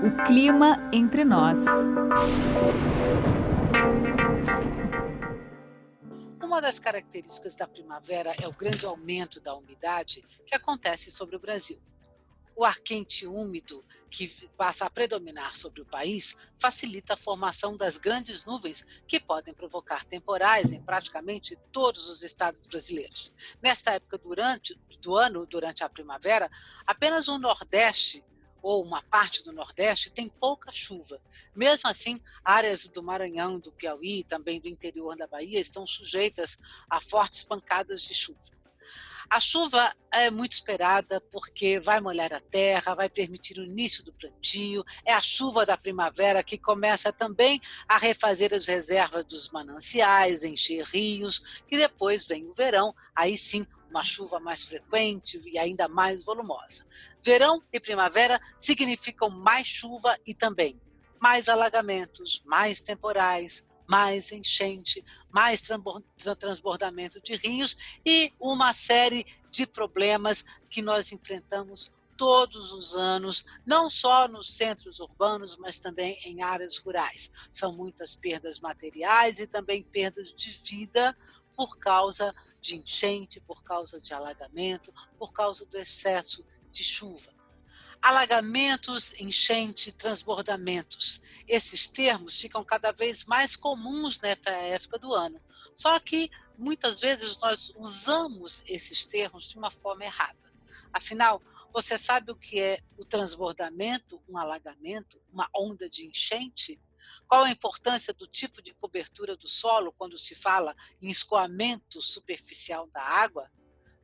O clima entre nós. Uma das características da primavera é o grande aumento da umidade que acontece sobre o Brasil. O ar quente e úmido, que passa a predominar sobre o país, facilita a formação das grandes nuvens que podem provocar temporais em praticamente todos os estados brasileiros. Nesta época do ano, durante a primavera, apenas o Nordeste ou uma parte do Nordeste tem pouca chuva. Mesmo assim, áreas do Maranhão, do Piauí e também do interior da Bahia estão sujeitas a fortes pancadas de chuva. A chuva é muito esperada porque vai molhar a terra, vai permitir o início do plantio, é a chuva da primavera que começa também a refazer as reservas dos mananciais, encher rios, que depois vem o verão, aí sim uma chuva mais frequente e ainda mais volumosa. Verão e primavera significam mais chuva e também mais alagamentos, mais temporais, mais enchente, mais transbordamento de rios e uma série de problemas que nós enfrentamos todos os anos, não só nos centros urbanos, mas também em áreas rurais. São muitas perdas materiais e também perdas de vida por causa de enchente, por causa de alagamento, por causa do excesso de chuva. Alagamentos, enchente, transbordamentos. Esses termos ficam cada vez mais comuns nesta época do ano. Só que, muitas vezes, nós usamos esses termos de uma forma errada. Afinal, você sabe o que é o transbordamento, um alagamento, uma onda de enchente? Qual a importância do tipo de cobertura do solo quando se fala em escoamento superficial da água,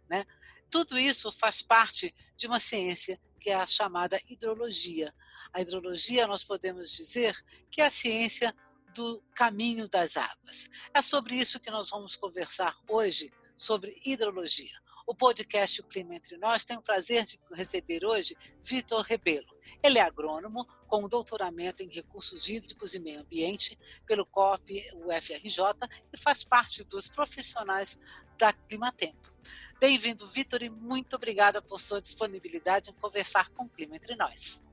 né? Tudo isso faz parte de uma ciência que é a chamada hidrologia. A hidrologia, nós podemos dizer que é a ciência do caminho das águas. É sobre isso que nós vamos conversar hoje, sobre hidrologia. O podcast O Clima Entre Nós tem o prazer de receber hoje Vitor Rebelo. Ele é agrônomo com doutoramento em recursos hídricos e meio ambiente pelo COP UFRJ e faz parte dos profissionais da Climatempo. Bem-vindo, Vitor, e muito obrigada por sua disponibilidade em conversar com o Clima Entre Nós.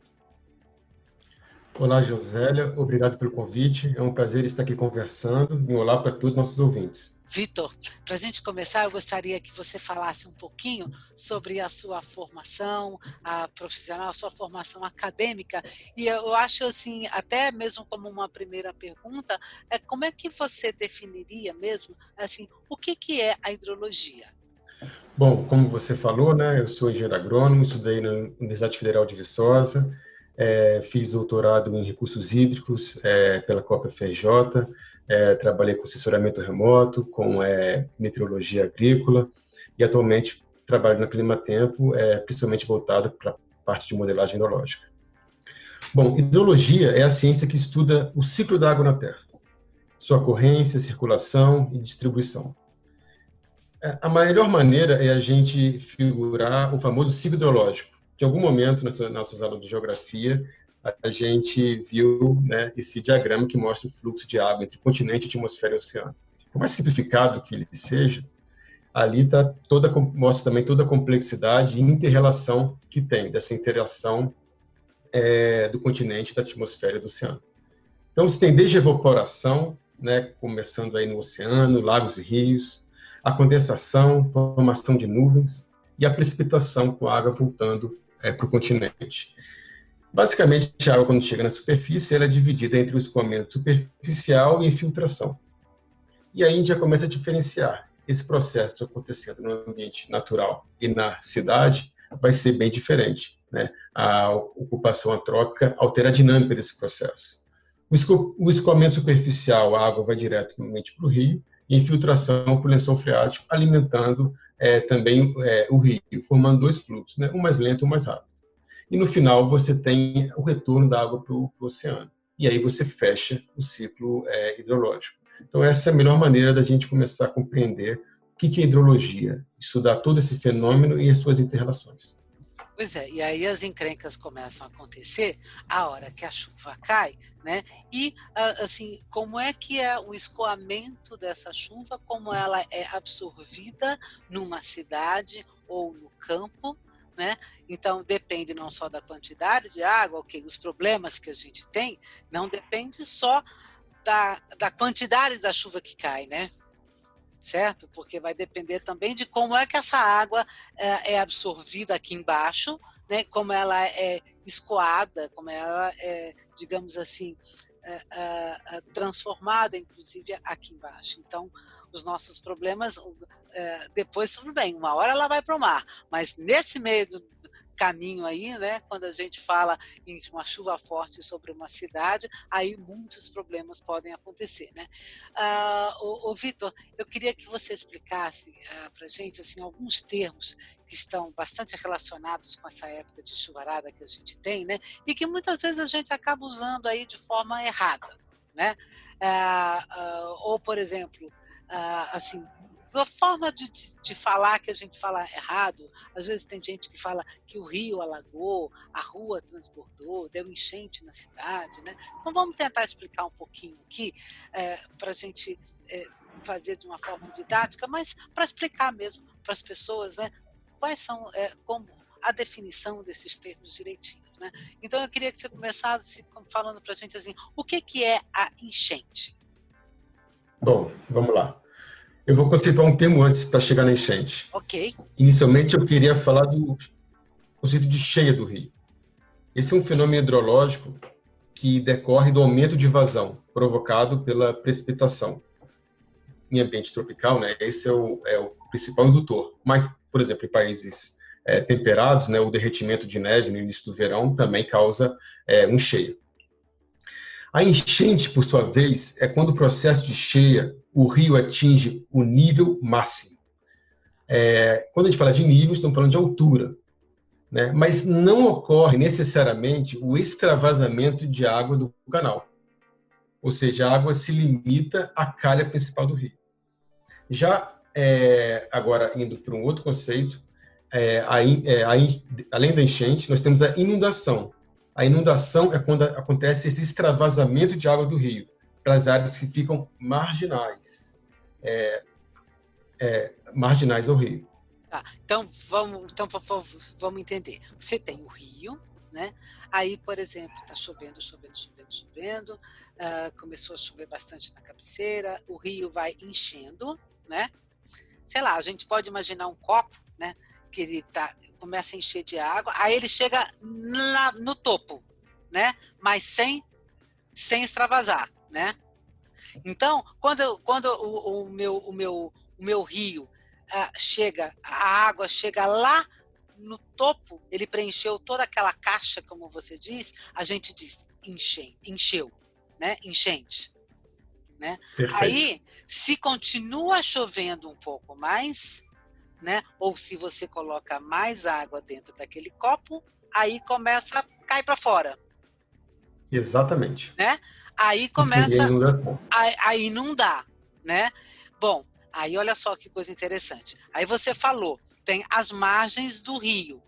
Olá, Josélia, obrigado pelo convite. É um prazer estar aqui conversando e um olá para todos os nossos ouvintes. Vitor, para a gente começar, eu gostaria que você falasse um pouquinho sobre a sua formação a profissional, a sua formação acadêmica. E eu acho, assim, até mesmo como uma primeira pergunta, como é que você definiria mesmo, assim, o que é a hidrologia? Bom, como você falou, né, eu sou engenheiro agrônomo, estudei na Universidade Federal de Viçosa, fiz doutorado em recursos hídricos pela COP UFRJ, trabalhei com assessoramento remoto, com meteorologia agrícola e atualmente trabalho na Climatempo, principalmente voltado para a parte de modelagem hidrológica. Bom, hidrologia é a ciência que estuda o ciclo da água na Terra, sua corrência, circulação e distribuição. A melhor maneira é a gente figurar o famoso ciclo hidrológico. Em algum momento, nas nossas aulas de geografia, a gente viu, né, esse diagrama que mostra o fluxo de água entre continente, atmosfera e oceano. Por mais simplificado que ele seja, ali mostra também toda a complexidade e inter-relação que tem dessa interação do continente, da atmosfera e do oceano. Então, você tem desde a evaporação, né, começando aí no oceano, lagos e rios, a condensação, formação de nuvens e a precipitação com a água voltando para o continente. Basicamente, a água, quando chega na superfície, ela é dividida entre o escoamento superficial e infiltração. E aí a gente já começa a diferenciar. Esse processo acontecendo no ambiente natural e na cidade vai ser bem diferente, né? A ocupação antrópica altera a dinâmica desse processo. O escoamento superficial, a água vai diretamente para o rio, e infiltração para o lençol freático, alimentando também o rio, formando dois fluxos, né? Um mais lento e um mais rápido. E no final você tem o retorno da água para o oceano. E aí você fecha o ciclo hidrológico. Então essa é a melhor maneira da gente começar a compreender o que é hidrologia, estudar todo esse fenômeno e as suas inter-relações. Pois é, e aí as encrencas começam a acontecer a hora que a chuva cai, né? E, assim, como é que é o escoamento dessa chuva, como ela é absorvida numa cidade ou no campo, né? Então, depende não só da quantidade de água, ok, os problemas que a gente tem, não depende só da quantidade da chuva que cai, né? Certo? Porque vai depender também de como é que essa água é absorvida aqui embaixo, né? Como ela é escoada, como ela é, digamos assim, transformada, inclusive, aqui embaixo. Então, os nossos problemas, depois tudo bem, uma hora ela vai para o mar, mas nesse meio do caminho aí, né, quando a gente fala em uma chuva forte sobre uma cidade, aí muitos problemas podem acontecer, né? Vitor, eu queria que você explicasse para a gente assim, alguns termos que estão bastante relacionados com essa época de chuvarada que a gente tem, né? E que muitas vezes a gente acaba usando aí de forma errada, né? Ou, por exemplo, assim, a forma de falar que a gente fala errado, às vezes tem gente que fala que o rio alagou, a rua transbordou, deu enchente na cidade, né? Então vamos tentar explicar um pouquinho aqui para a gente fazer de uma forma didática, mas para explicar mesmo para as pessoas, né? Quais são, como a definição desses termos direitinhos, né? Então eu queria que você começasse falando para a gente assim, o que é a enchente? Bom, vamos lá. Eu vou conceituar um termo antes para chegar na enchente. Ok. Inicialmente, eu queria falar do conceito de cheia do rio. Esse é um fenômeno hidrológico que decorre do aumento de vazão provocado pela precipitação. Em ambiente tropical, né, esse é o principal indutor. Mas, por exemplo, em países temperados, né, o derretimento de neve no início do verão também causa um cheia. A enchente, por sua vez, é quando o processo de cheia, o rio atinge o nível máximo. Quando a gente fala de nível, estamos falando de altura, né? Mas não ocorre necessariamente o extravasamento de água do canal. Ou seja, a água se limita à calha principal do rio. Já, agora, indo para um outro conceito, além da enchente, nós temos a inundação. A inundação é quando acontece esse extravasamento de água do rio para as áreas que ficam marginais, marginais ao rio. Tá, então vamos entender. Você tem o rio, né? Aí, por exemplo, está chovendo, começou a chover bastante na cabeceira, o rio vai enchendo, né? Sei lá, a gente pode imaginar um copo, né? Que ele começa a encher de água, aí ele chega no topo, né? Mas sem extravasar, né? Então, quando o meu rio chega, a água chega lá no topo, ele preencheu toda aquela caixa, como você diz, a gente diz encheu, né? Enchente. Né? Aí, se continua chovendo um pouco mais, né? Ou se você coloca mais água dentro daquele copo, aí começa a cair para fora. Exatamente. Né? Aí começa a inundar, né? Bom, aí olha só que coisa interessante. Aí você falou, tem as margens do rio,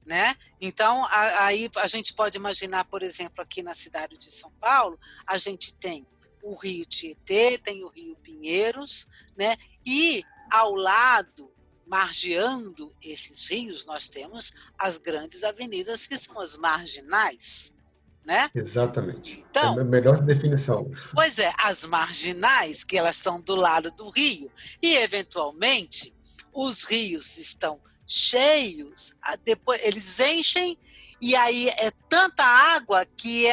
né? Então, aí a gente pode imaginar, por exemplo, aqui na cidade de São Paulo, a gente tem o Rio Tietê, tem o Rio Pinheiros, né? E ao lado, margeando esses rios, nós temos as grandes avenidas que são as marginais, né? Exatamente. Então, é a melhor definição. Pois as marginais, que elas são do lado do rio, e eventualmente os rios estão cheios, depois eles enchem e aí é tanta água que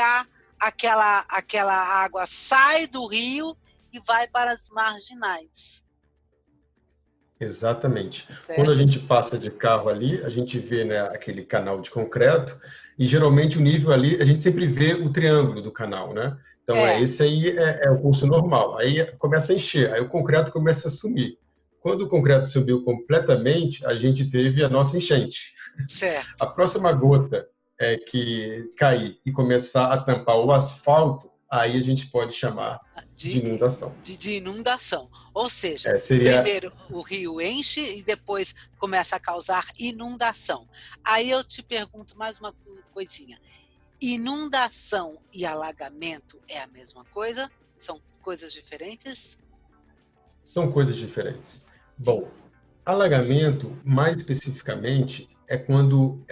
aquela água sai do rio e vai para as marginais. Exatamente. Certo? Quando a gente passa de carro ali, a gente vê, né, aquele canal de concreto e geralmente o nível ali, a gente sempre vê o triângulo do canal, né? Então, esse aí é o curso normal. Aí começa a encher, aí o concreto começa a sumir. Quando o concreto subiu completamente, a gente teve a nossa enchente. Certo. A próxima gota que cair e começar a tampar o asfalto, aí a gente pode chamar de inundação. De inundação. Ou seja, primeiro o rio enche e depois começa a causar inundação. Aí eu te pergunto mais uma coisinha. Inundação e alagamento é a mesma coisa? São coisas diferentes? São coisas diferentes. Bom, alagamento, mais especificamente, é quando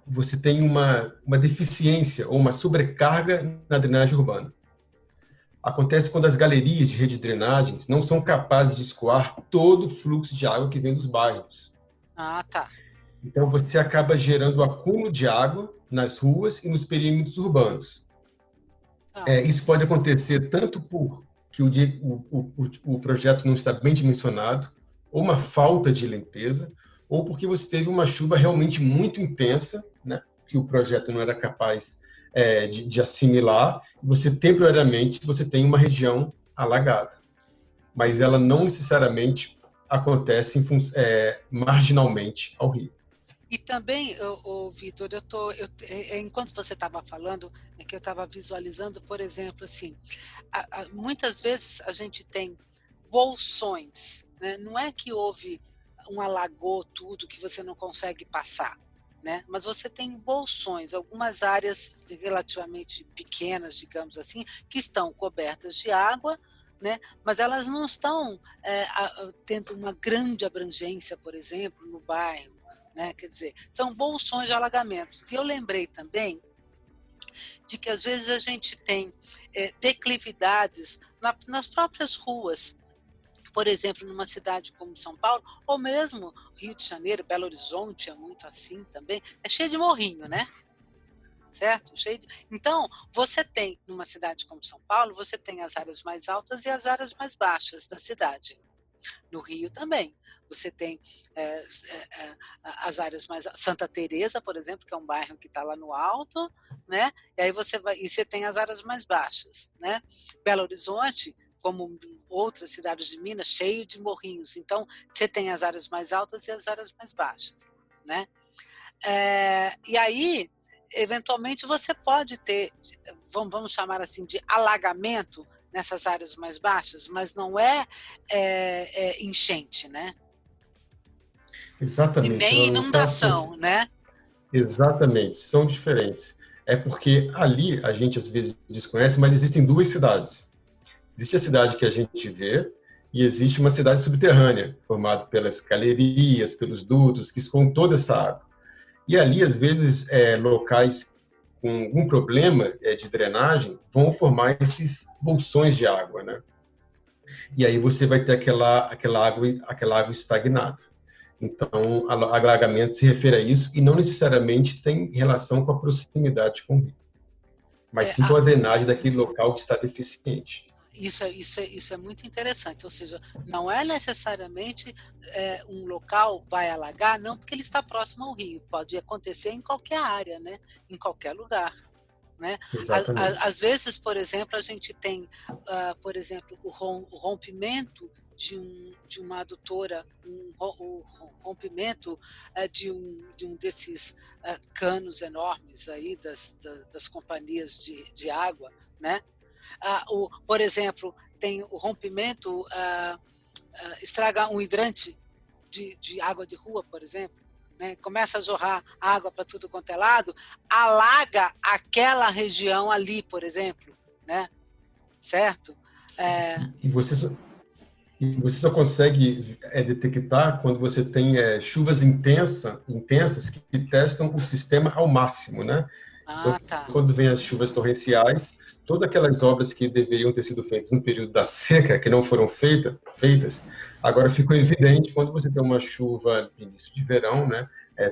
você tem uma deficiência ou uma sobrecarga na drenagem urbana. Acontece quando as galerias de rede de drenagens não são capazes de escoar todo o fluxo de água que vem dos bairros. Ah, tá. Então, você acaba gerando acúmulo de água nas ruas e nos perímetros urbanos. Ah, Isso pode acontecer tanto porque o projeto não está bem dimensionado, ou uma falta de limpeza, ou porque você teve uma chuva realmente muito intensa, né, que o projeto não era capaz de assimilar, e temporariamente você tem uma região alagada. Mas ela não necessariamente acontece marginalmente ao rio. e também, Vitor, enquanto você estava falando, é que eu estava visualizando, por exemplo, assim, muitas vezes a gente tem bolsões, né? Não é que houve um alagou tudo que você não consegue passar, né? Mas você tem bolsões, algumas áreas relativamente pequenas, digamos assim, que estão cobertas de água, né? Mas elas não estão tendo uma grande abrangência, por exemplo, no bairro, né? Quer dizer, são bolsões de alagamentos. E eu lembrei também de que às vezes a gente tem declividades nas próprias ruas. Por exemplo, numa cidade como São Paulo, ou mesmo Rio de Janeiro, Belo Horizonte é muito assim também, é cheio de morrinho, né? Certo? Então, você tem, numa cidade como São Paulo, você tem as áreas mais altas e as áreas mais baixas da cidade. No Rio também. Você tem as áreas mais... Santa Teresa, por exemplo, que é um bairro que está lá no alto, né? E aí você tem as áreas mais baixas, né? Belo Horizonte, como outras cidades de Minas, cheio de morrinhos. Então, você tem as áreas mais altas e as áreas mais baixas, né? E aí, eventualmente, você pode ter, vamos chamar assim, de alagamento nessas áreas mais baixas, mas não é enchente, né? E Exatamente. nem No caso, inundação, né? exatamente, são diferentes. É porque ali a gente às vezes desconhece, mas existem duas cidades. Existe a cidade que a gente vê e existe uma cidade subterrânea, formada pelas galerias, pelos dutos, que escondem toda essa água. E ali, às vezes, locais com algum problema de drenagem vão formar esses bolsões de água, né? E aí você vai ter aquela água estagnada. Então, alagamento se refere a isso e não necessariamente tem relação com a proximidade com o rio, mas É, sim com a drenagem daquele local que está deficiente. isso é muito interessante, ou seja, não é necessariamente um local vai alagar, não porque ele está próximo ao rio, pode acontecer em qualquer área, né? Em qualquer lugar. Né? Exatamente. Às vezes, por exemplo, a gente tem, por exemplo, o rompimento de uma adutora, o rompimento de um desses canos enormes aí das companhias de água, né? Por exemplo, tem o rompimento, estraga um hidrante de água de rua, por exemplo, né? Começa a jorrar água para tudo quanto é lado, alaga aquela região ali, por exemplo, né? Certo? E você só consegue detectar quando você tem chuvas intensas que testam o sistema ao máximo, né? Então, Tá. quando vem as chuvas torrenciais, todas aquelas obras que deveriam ter sido feitas no período da seca, que não foram feitas, agora ficam evidentes quando você tem uma chuva de início de verão, né,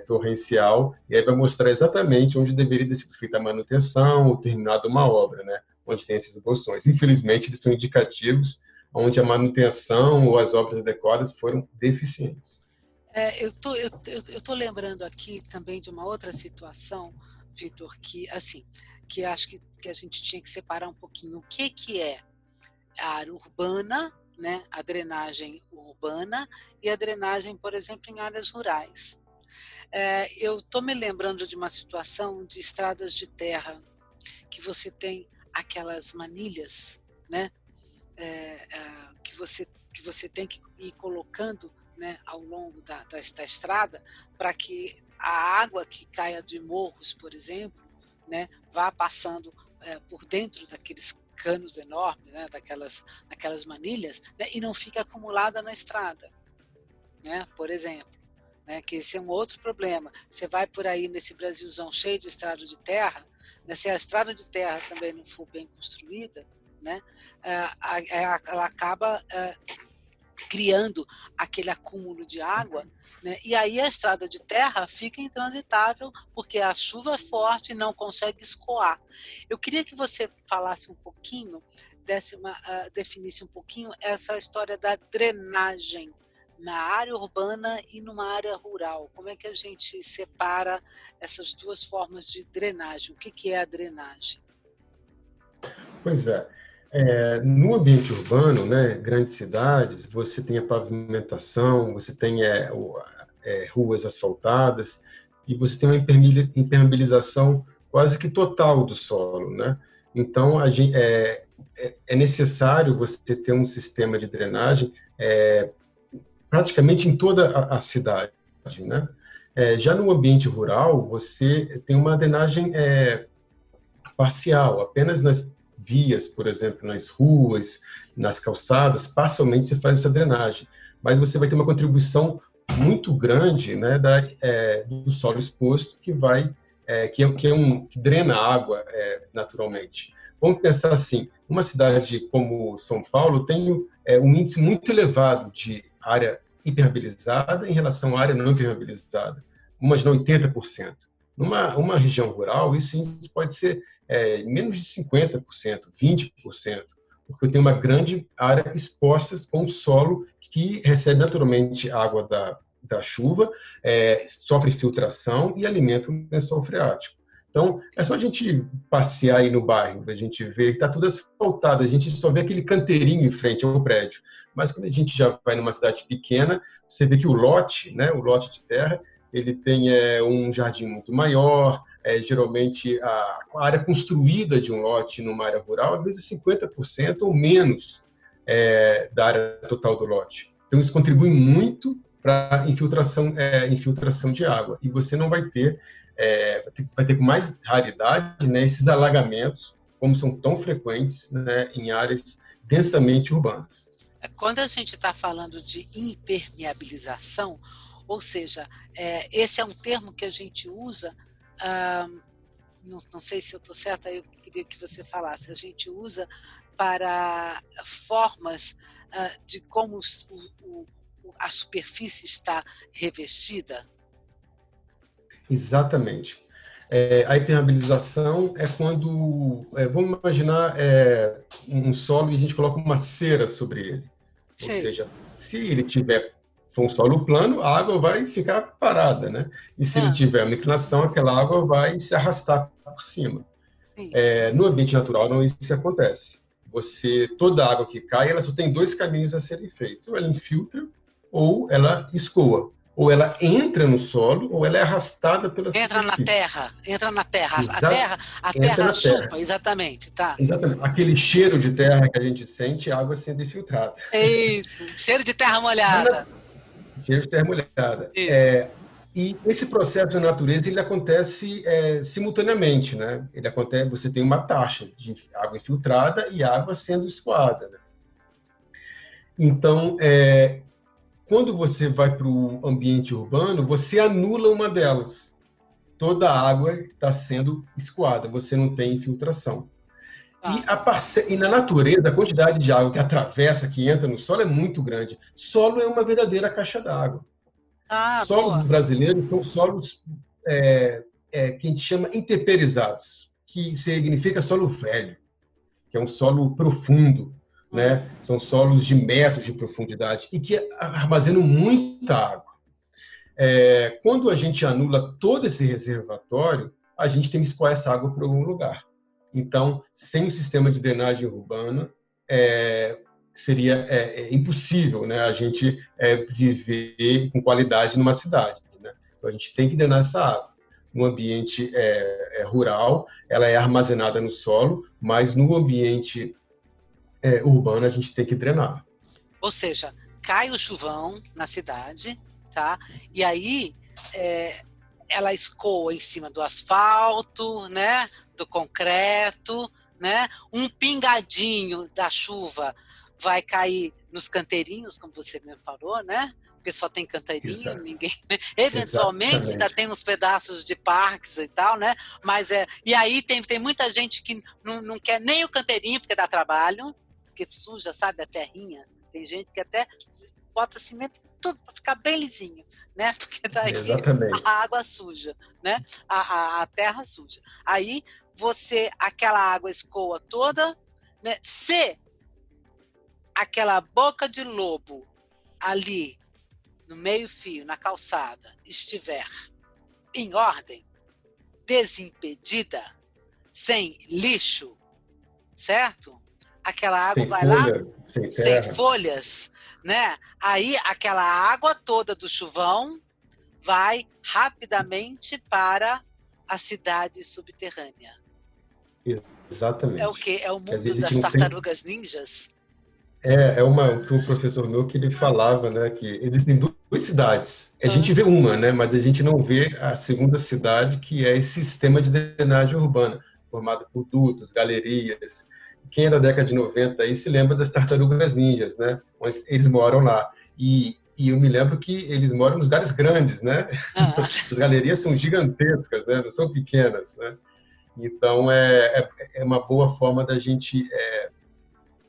torrencial, e aí vai mostrar exatamente onde deveria ter sido feita a manutenção ou terminada uma obra, né, onde tem esses bolsões. Infelizmente, eles são indicativos onde a manutenção ou as obras adequadas foram deficientes. Eu tô lembrando aqui também de uma outra situação, Vitor, que acho que a gente tinha que separar um pouquinho o que é a área urbana, né, a drenagem urbana e a drenagem, por exemplo, em áreas rurais. Eu estou me lembrando de uma situação de estradas de terra, que você tem aquelas manilhas, né, que você tem que ir colocando, né, ao longo da estrada, para que a água que caia de morros, por exemplo, né, vá passando por dentro daqueles canos enormes, né, aquelas manilhas, né, e não fica acumulada na estrada, né, por exemplo. né? Que esse é um outro problema. Você vai por aí nesse Brasilzão cheio de estrada de terra, né? Se a estrada de terra também não for bem construída, né? Ela acaba criando aquele acúmulo de água, né? E aí a estrada de terra fica intransitável porque a chuva é forte e não consegue escoar. Eu queria que você falasse um pouquinho, definisse um pouquinho essa história da drenagem na área urbana e numa área rural. Como é que a gente separa essas duas formas de drenagem? O que é a drenagem? Pois é. No ambiente urbano, né, grandes cidades, você tem a pavimentação, você tem ruas asfaltadas e você tem uma impermeabilização quase que total do solo, né? Então, é necessário você ter um sistema de drenagem praticamente em toda a cidade, né? Já no ambiente rural, você tem uma drenagem parcial, apenas nas vias, por exemplo, nas ruas, nas calçadas, parcialmente se faz essa drenagem, mas você vai ter uma contribuição muito grande, né, do solo exposto que drena a água naturalmente. Vamos pensar assim, uma cidade como São Paulo tem um índice muito elevado de área impermeabilizada em relação à área não impermeabilizada, umas 80%. Uma região rural, isso pode ser menos de 50%, 20%, porque eu tenho uma grande área exposta com o solo que recebe naturalmente água da chuva, sofre filtração e alimenta o lençol freático. Então, é só a gente passear aí no bairro, a gente vê que está tudo asfaltado, a gente só vê aquele canteirinho em frente ao prédio. Mas quando a gente já vai numa cidade pequena, você vê que o lote, né, o lote de terra, ele tem um jardim muito maior, geralmente a área construída de um lote numa área rural, às vezes 50% ou menos da área total do lote. Então, isso contribui muito para infiltração de água. E você não vai ter com mais raridade, né, esses alagamentos, como são tão frequentes, né, em áreas densamente urbanas. Quando a gente está falando de impermeabilização, ou seja, esse é um termo que a gente usa, não sei se eu estou certa, eu queria que você falasse, a gente usa para formas de como a superfície está revestida? Exatamente. A impermeabilização é quando, vamos imaginar um solo e a gente coloca uma cera sobre ele. Sim. Ou seja, se ele for um solo plano, a água vai ficar parada, né? E se ele tiver uma inclinação, aquela água vai se arrastar por cima. No ambiente natural não é isso que acontece. Toda a água que cai, ela só tem dois caminhos a serem feitos. Ou ela infiltra, ou ela escoa. Ou ela entra no solo, ou ela é arrastada pela superfície. Entra na terra. A terra chupa, exatamente, tá. Exatamente. Aquele cheiro de terra que a gente sente, a água sendo infiltrada. É isso, cheiro de terra molhada. Cheiro de terra molhada. E esse processo na natureza, ele acontece simultaneamente, né? Você tem uma taxa de água infiltrada e água sendo escoada, né? Então, quando você vai para o ambiente urbano, você anula uma delas. Toda a água está sendo escoada, você não tem infiltração. E na natureza, a quantidade de água que atravessa, que entra no solo é muito grande. Solo é uma verdadeira caixa d'água. Solos brasileiros são solos que a gente chama intemperizados, que significa solo velho, que é um solo profundo. Né? São solos de metros de profundidade e que armazenam muita água. Quando a gente anula todo esse reservatório, a gente tem que escoar essa água para algum lugar. Então, sem um sistema de drenagem urbana, seria impossível, né, a gente viver com qualidade numa cidade. Né? Então, a gente tem que drenar essa água. No ambiente rural, ela é armazenada no solo, mas no ambiente urbano a gente tem que drenar. Ou seja, cai o chuvão na cidade, tá? E aí ela escoa em cima do asfalto, né? Do concreto, né? Um pingadinho da chuva vai cair nos canteirinhos, como você mesmo falou, né? porque só tem canteirinho, Exato. ninguém, né? Eventualmente ainda Exatamente. tem uns pedaços de parques e tal, né? Mas e aí tem muita gente que não quer nem o canteirinho porque dá trabalho, porque suja, sabe, a terrinha. Tem gente que até bota cimento em tudo para ficar bem lisinho, né? Porque daí a Exatamente. água suja, né? A terra suja. Aí aquela água escoa toda, né? Se aquela boca de lobo ali no meio-fio, na calçada, estiver em ordem, desimpedida, sem lixo, certo? Aquela água Sem vai lá, folha, sem sem terra. folhas, né? Aí aquela água toda do chuvão vai rapidamente para a cidade subterrânea. É o Exatamente. quê? É o Que às mundo vezes a gente das não tem. tartarugas ninjas? Tinha um professor meu que ele falava, né, que existem duas cidades. A Ah, gente vê uma, né, mas a gente não vê a segunda cidade, que é esse sistema de drenagem urbana, formado por dutos, galerias. Quem é da década de 90 aí se lembra das tartarugas ninjas, né, onde eles moram lá. E eu me lembro que eles moram nos lugares grandes, né? ah. As galerias são gigantescas, né, não são pequenas, né? Então, é uma boa forma da gente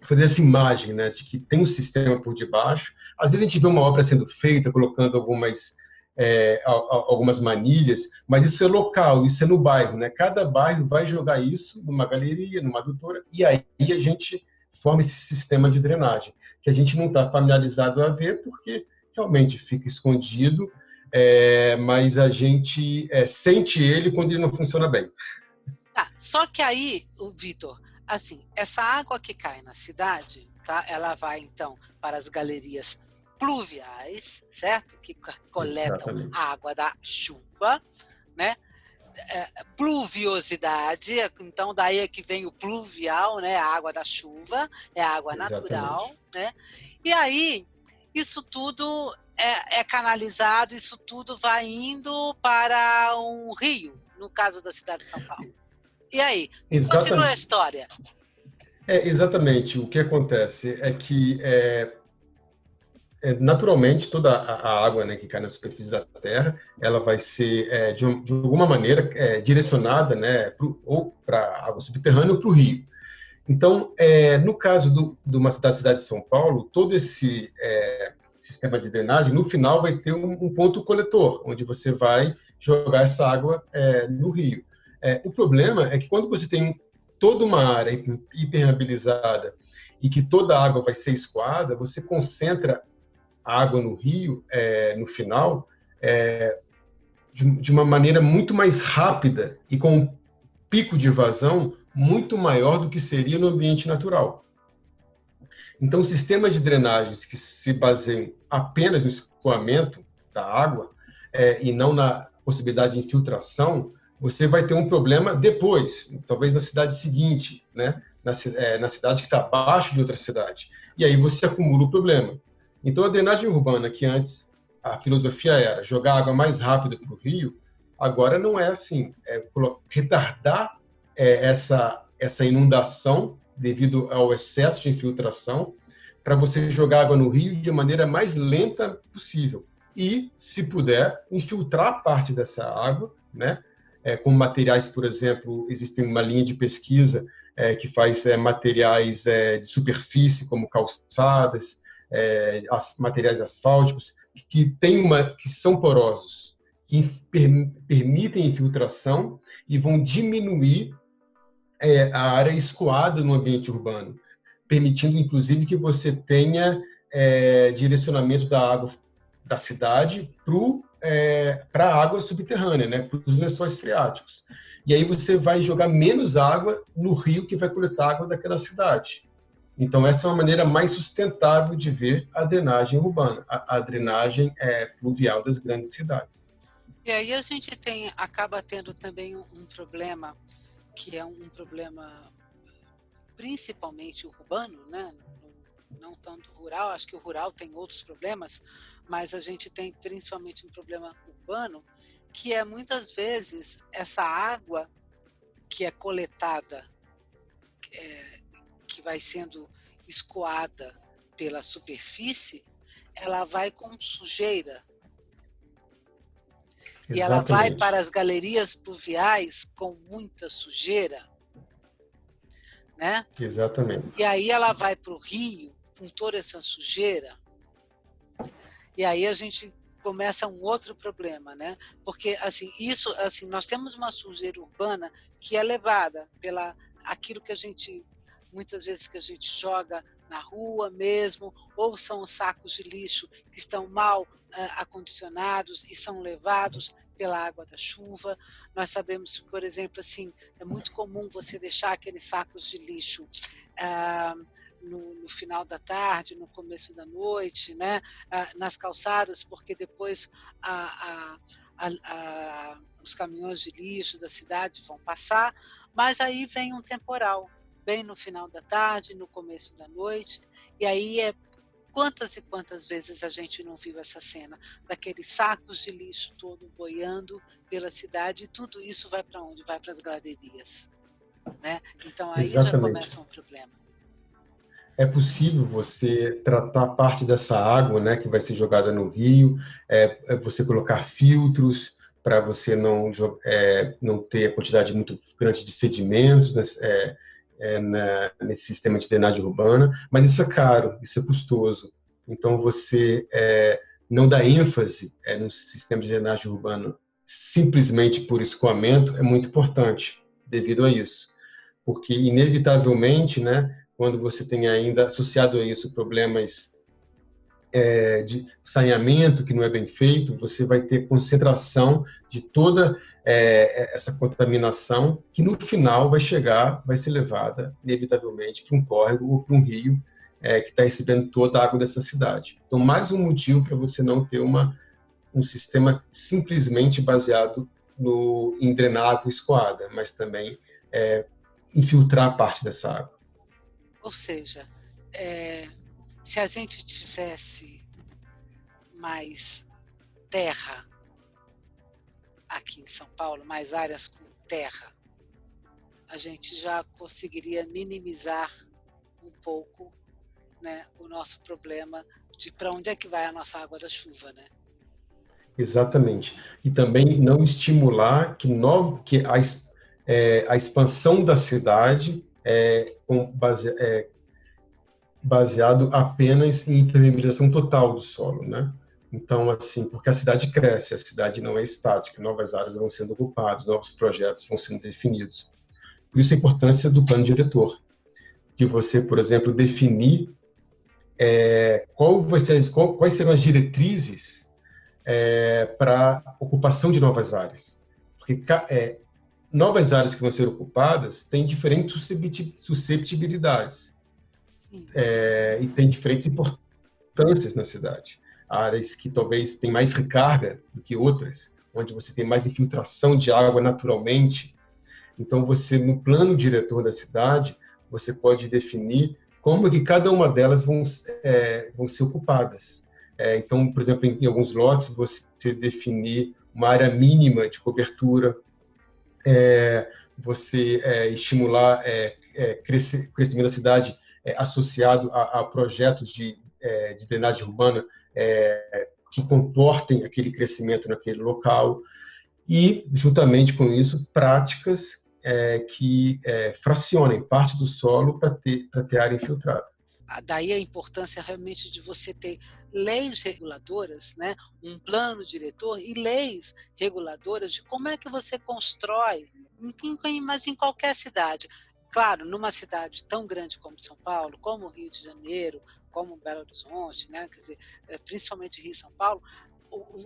fazer essa imagem, né, de que tem um sistema por debaixo. Às vezes a gente vê uma obra sendo feita, colocando algumas manilhas, mas isso é local, isso é no bairro, né? Cada bairro vai jogar isso numa galeria, numa adutora, e aí a gente forma esse sistema de drenagem, que a gente não está familiarizado a ver, porque realmente fica escondido, mas a gente sente ele quando ele não funciona bem. Tá, só que aí, o Vitor, assim, essa água que cai na cidade, tá? Ela vai então para as galerias pluviais, certo? Que coletam Exatamente. a água da chuva, né? Pluviosidade, então daí é que vem o pluvial, né? A água da chuva, é a água natural, Exatamente. né? E aí, isso tudo é canalizado, isso tudo vai indo para um rio, no caso da cidade de São Paulo. E aí? Continua a Exatamente. história. Exatamente. O que acontece é que, naturalmente, toda a água, né, que cai na superfície da Terra, ela vai ser, de alguma maneira, direcionada, né, ou para a água subterrânea ou para o rio. Então, no caso de uma cidade de São Paulo, todo esse sistema de drenagem, no final, vai ter um ponto coletor, onde você vai jogar essa água no rio. O problema é que quando você tem toda uma área hipermeabilizada e que toda a água vai ser escoada, você concentra a água no rio, no final, de uma maneira muito mais rápida e com um pico de vazão muito maior do que seria no ambiente natural. Então, sistemas de drenagens que se baseiam apenas no escoamento da água e não na possibilidade de infiltração, você vai ter um problema depois, talvez na cidade seguinte, né? Na cidade que está abaixo de outra cidade. E aí você acumula o problema. Então, a drenagem urbana, que antes a filosofia era jogar água mais rápido para o rio, agora não é assim. É retardar essa inundação devido ao excesso de infiltração, para você jogar água no rio de maneira mais lenta possível. E, se puder, infiltrar parte dessa água, né? Com materiais, por exemplo, existe uma linha de pesquisa que faz materiais de superfície, como calçadas, materiais asfálticos, que são porosos, que permitem infiltração e vão diminuir a área escoada no ambiente urbano, permitindo, inclusive, que você tenha direcionamento da água da cidade para a água subterrânea, né, para os lençóis freáticos. E aí você vai jogar menos água no rio que vai coletar água daquela cidade. Então, essa é uma maneira mais sustentável de ver a drenagem urbana, a drenagem pluvial das grandes cidades. E aí a gente acaba tendo também um problema, que é um problema principalmente urbano, né? Não tanto rural, acho que o rural tem outros problemas, mas a gente tem principalmente um problema urbano, que é muitas vezes essa água que é coletada, que vai sendo escoada pela superfície, ela vai com sujeira. E ela vai Exatamente. para as galerias pluviais com muita sujeira, né? Exatamente. E aí ela vai para o rio com toda essa sujeira. E aí a gente começa um outro problema, né? Porque assim, isso, assim, nós temos uma sujeira urbana que é levada pela aquilo que a gente muitas vezes que a gente joga na rua mesmo, ou são os sacos de lixo que estão mal acondicionados e são levados pela água da chuva. Nós sabemos, por exemplo, assim, é muito comum você deixar aqueles sacos de lixo no final da tarde, no começo da noite, né? Nas calçadas, porque depois os caminhões de lixo da cidade vão passar, mas aí vem um temporal, bem no final da tarde, no começo da noite, e aí quantas e quantas vezes a gente não viu essa cena, daqueles sacos de lixo todo boiando pela cidade, e tudo isso vai para onde? Vai para as galerias, né? Então aí já Exatamente. começa um problema. É possível você tratar parte dessa água, né, que vai ser jogada no rio, você colocar filtros para você não ter a quantidade muito grande de sedimentos nesse sistema de drenagem urbana, mas isso é caro, isso é custoso. Então, você não dá ênfase no sistema de drenagem urbana simplesmente por escoamento é muito importante devido a isso. Porque, inevitavelmente, né, quando você tem ainda associado a isso problemas de saneamento que não é bem feito, você vai ter concentração de toda essa contaminação que no final vai ser levada inevitavelmente para um córrego ou para um rio que está recebendo toda a água dessa cidade. Então, mais um motivo para você não ter um sistema simplesmente baseado em drenar água escoada, mas também infiltrar parte dessa água. Ou seja, se a gente tivesse mais terra aqui em São Paulo, mais áreas com terra, a gente já conseguiria minimizar um pouco, né, o nosso problema de para onde é que vai a nossa água da chuva, né? Exatamente. E também não estimular que a expansão da cidade baseado apenas em impermeabilização total do solo, né? Então, assim, porque a cidade cresce, a cidade não é estática, novas áreas vão sendo ocupadas, novos projetos vão sendo definidos. Por isso a importância do plano diretor, de você, por exemplo, definir quais serão as diretrizes para ocupação de novas áreas. Porque novas áreas que vão ser ocupadas têm diferentes susceptibilidades e têm diferentes importâncias na cidade. Áreas que talvez têm mais recarga do que outras, onde você tem mais infiltração de água naturalmente. Então, você, no plano diretor da cidade, você pode definir como que cada uma delas vão ser ocupadas. Então, por exemplo, em alguns lotes, você definir uma área mínima de cobertura, você estimular crescimento da cidade associado a projetos de drenagem urbana que comportem aquele crescimento naquele local e, juntamente com isso, práticas que fracionem parte do solo para ter área infiltrada. Daí a importância realmente de você ter leis reguladoras, né? Um plano diretor e leis reguladoras de como é que você constrói, mas em qualquer cidade. Claro, numa cidade tão grande como São Paulo, como o Rio de Janeiro, como Belo Horizonte, né? Quer dizer, principalmente Rio e São Paulo,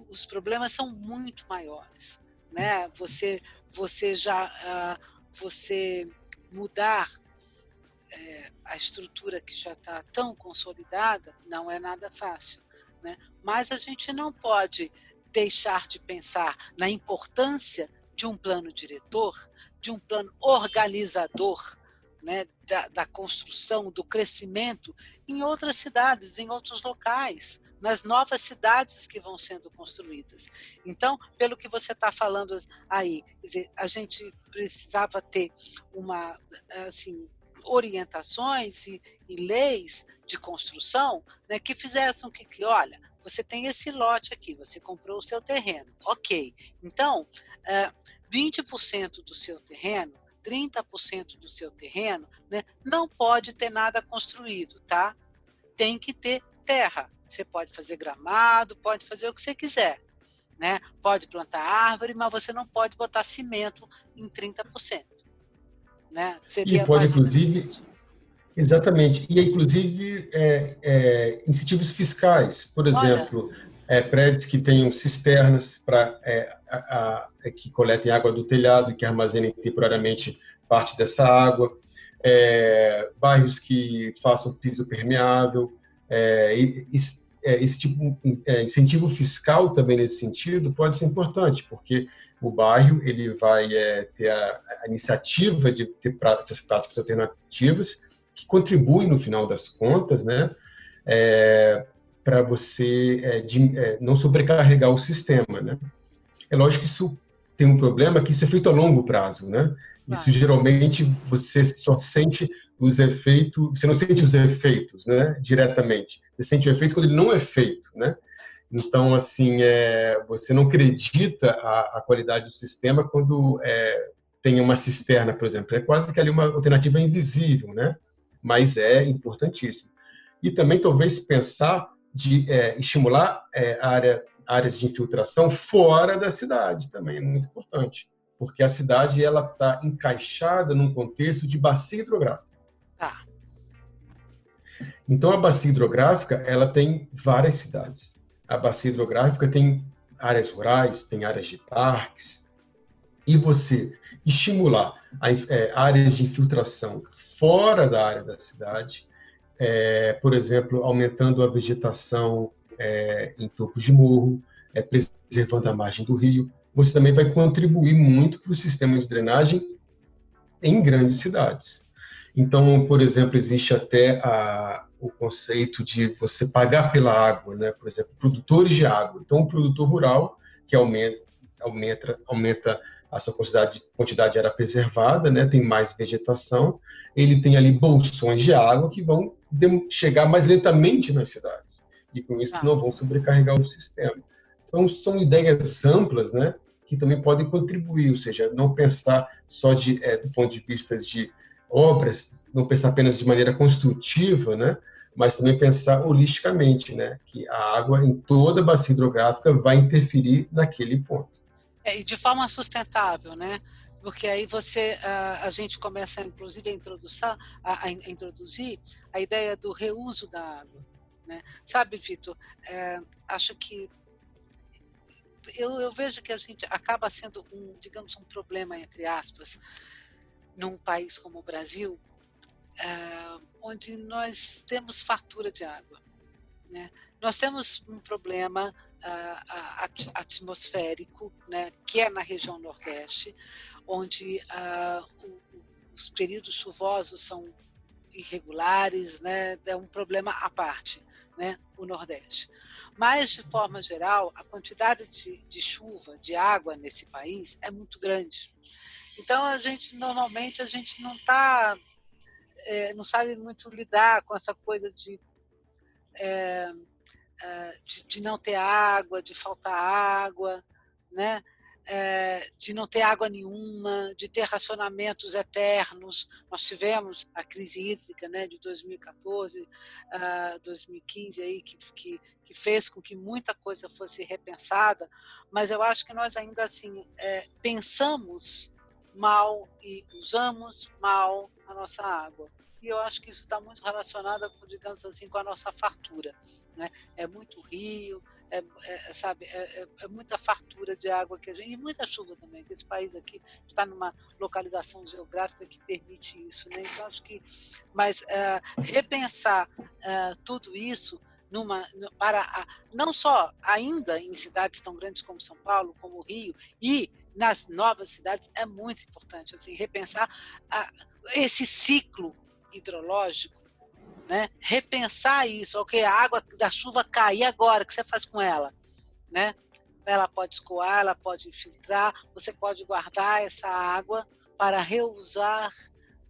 os problemas são muito maiores, né? Você mudar a estrutura que já está tão consolidada não é nada fácil, né? Mas a gente não pode deixar de pensar na importância de um plano diretor, de um plano organizador, né, da construção, do crescimento em outras cidades, em outros locais, nas novas cidades que vão sendo construídas. Então, pelo que você está falando aí, quer dizer, a gente precisava ter orientações e leis de construção, né, que fizessem que, olha, você tem esse lote aqui, você comprou o seu terreno, ok. Então, 20% do seu terreno, 30% do seu terreno, né, não pode ter nada construído, tá? Tem que ter terra. Você pode fazer gramado, pode fazer o que você quiser, né? Pode plantar árvore, mas você não pode botar cimento em 30%. Né? E Seria pode, mais ou menos inclusive, isso. exatamente, e inclusive incentivos fiscais, por Olha, exemplo, prédios que tenham cisternas para que coletem água do telhado e que armazenem temporariamente parte dessa água, bairros que façam piso permeável, esse tipo incentivo fiscal também nesse sentido pode ser importante, porque o bairro ele vai ter a iniciativa de ter essas práticas alternativas que contribuem no final das contas, né, para você não sobrecarregar o sistema, né? É lógico que isso tem um problema, que isso é feito a longo prazo, né? Isso claro. geralmente você só sente os efeitos, você não sente os efeitos, né, diretamente. Você sente o efeito quando ele não é feito, né? Então, assim, você não acredita a qualidade do sistema quando tem uma cisterna, por exemplo. É quase que ali uma alternativa invisível, né? Mas é importantíssimo. E também, talvez, pensar de estimular áreas de infiltração fora da cidade também é muito importante, porque a cidade ela está encaixada num contexto de bacia hidrográfica. Tá. Então, a bacia hidrográfica ela tem várias cidades. A bacia hidrográfica tem áreas rurais, tem áreas de parques, e você estimular áreas de infiltração fora da área da cidade, por exemplo, aumentando a vegetação em topos de morro, preservando a margem do rio, você também vai contribuir muito para o sistema de drenagem em grandes cidades. Então, por exemplo, existe até o conceito de você pagar pela água, né? Por exemplo, produtores de água. Então, o produtor rural, que aumenta a sua quantidade de área preservada, né? Tem mais vegetação, ele tem ali bolsões de água que vão chegar mais lentamente nas cidades. E com isso Tá. não vão sobrecarregar o sistema. Então, são ideias amplas, né? Que também podem contribuir, ou seja, não pensar só do ponto de vista de obras, não pensar apenas de maneira construtiva, né? Mas também pensar holisticamente, né? Que a água em toda a bacia hidrográfica vai interferir naquele ponto. E de forma sustentável, né? Porque aí a gente começa, inclusive, a introduzir a ideia do reuso da água. Né? Sabe, Vitor, acho que eu vejo que a gente acaba sendo digamos, um problema, entre aspas, num país como o Brasil, onde nós temos fartura de água. Né? Nós temos um problema atmosférico, né, que é na região Nordeste, onde os períodos chuvosos são irregulares, né, é um problema à parte, né, o Nordeste. Mas, de forma geral, a quantidade de chuva, de água nesse país é muito grande. Então, normalmente, a gente não sabe muito lidar com essa coisa de não ter água, de faltar água, né? De não ter água nenhuma, de ter racionamentos eternos. Nós tivemos a crise hídrica, né, de 2014, 2015, aí, que fez com que muita coisa fosse repensada, mas eu acho que nós ainda assim pensamos mal e usamos mal a nossa água. E eu acho que isso está muito relacionado, digamos assim, com a nossa fartura. Né? É muito rio, sabe, muita fartura de água que a gente, e muita chuva também, que esse país aqui está numa localização geográfica que permite isso. Né? Então, acho que, mas repensar tudo isso não só ainda em cidades tão grandes como São Paulo, como o Rio, e nas novas cidades, é muito importante, assim, repensar esse ciclo hidrológico, né? Repensar isso, ok, a água da chuva cai, e agora, o que você faz com ela? Né? Ela pode escoar, ela pode infiltrar, você pode guardar essa água para reusar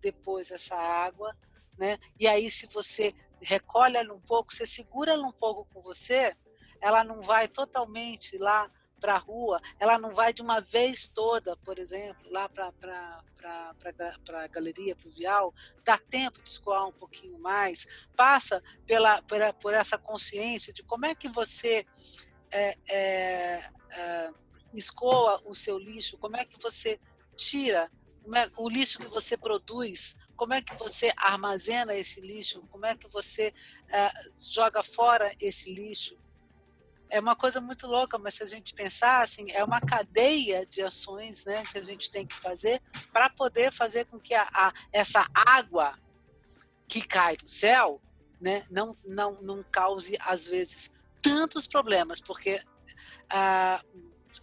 depois essa água, né? E aí, se você recolhe ela um pouco, você segura ela um pouco com você, ela não vai totalmente lá para a rua, ela não vai de uma vez toda, por exemplo, lá para a galeria pluvial, dá tempo de escoar um pouquinho mais, passa por essa consciência de como é que você escoa o seu lixo, como é que você tira o lixo que você produz, como é que você armazena esse lixo, como é que você joga fora esse lixo. É uma coisa muito louca, mas se a gente pensar assim, é uma cadeia de ações, né, que a gente tem que fazer para poder fazer com que essa água que cai do céu, né, não cause, às vezes, tantos problemas, porque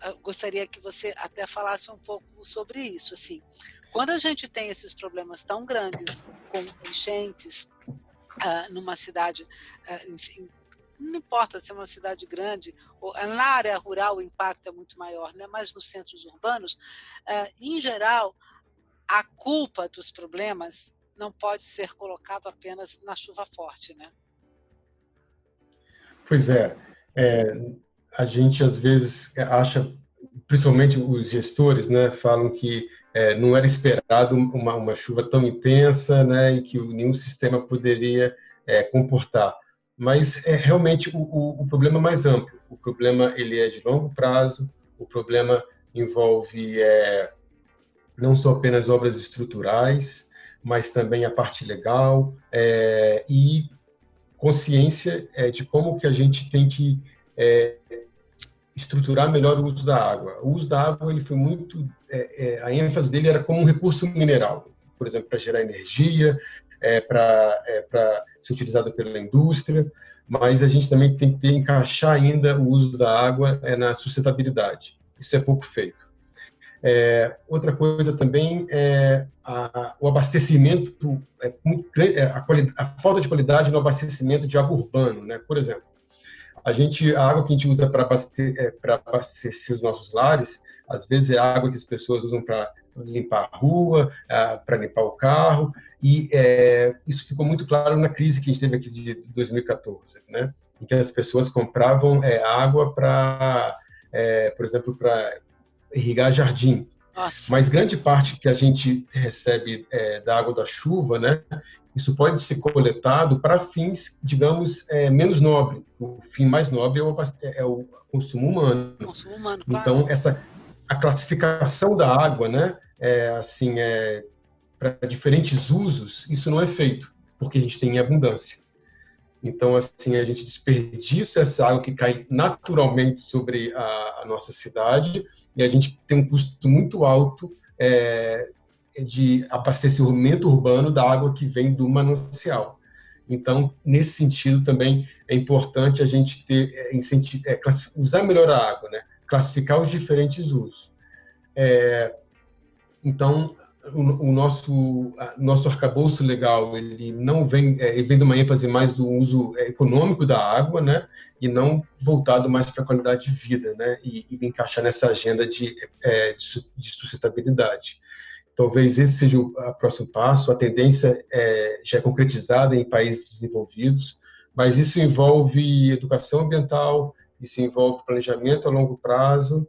eu gostaria que você até falasse um pouco sobre isso. Assim, quando a gente tem esses problemas tão grandes, com enchentes numa cidade, não importa se é uma cidade grande, ou na área rural o impacto é muito maior, né? Mas nos centros urbanos, em geral, a culpa dos problemas não pode ser colocada apenas na chuva forte, né? Pois é, a gente às vezes acha, principalmente os gestores, né, falam que não era esperado uma chuva tão intensa, né, e que nenhum sistema poderia comportar. Mas realmente o problema é mais amplo. O problema ele é de longo prazo. O problema envolve não só apenas obras estruturais, mas também a parte legal e consciência de como que a gente tem que estruturar melhor o uso da água. O uso da água ele foi muito, a ênfase dele era como um recurso mineral, por exemplo, para gerar energia, para ser utilizado pela indústria, mas a gente também tem que encaixar ainda o uso da água na sustentabilidade. Isso é pouco feito. Outra coisa também é o abastecimento, a falta de qualidade no abastecimento de água urbano, né? Por exemplo, a água que a gente usa para abastecer os nossos lares, às vezes é água que as pessoas usam para limpar a rua, para limpar o carro, e isso ficou muito claro na crise que a gente teve aqui de 2014, né? Em que as pessoas compravam água por exemplo, para irrigar jardim. Nossa. Mas grande parte que a gente recebe da água da chuva, né, isso pode ser coletado para fins, digamos, menos nobres. O fim mais nobre é o consumo humano. Consumo humano, claro. Então, a classificação da água, né, para diferentes usos, isso não é feito, porque a gente tem em abundância. Então, assim, a gente desperdiça essa água que cai naturalmente sobre a nossa cidade e a gente tem um custo muito alto de abastecimento urbano da água que vem do manancial. Então, nesse sentido, também é importante a gente usar melhor a água, né? Classificar os diferentes usos. Então, o nosso arcabouço legal ele não vem vem de uma ênfase mais do uso econômico da água, né, e não voltado mais para a qualidade de vida, né, e encaixar nessa agenda de sustentabilidade. Talvez esse seja o próximo passo. A tendência já é concretizada em países desenvolvidos, mas isso envolve educação ambiental, isso envolve planejamento a longo prazo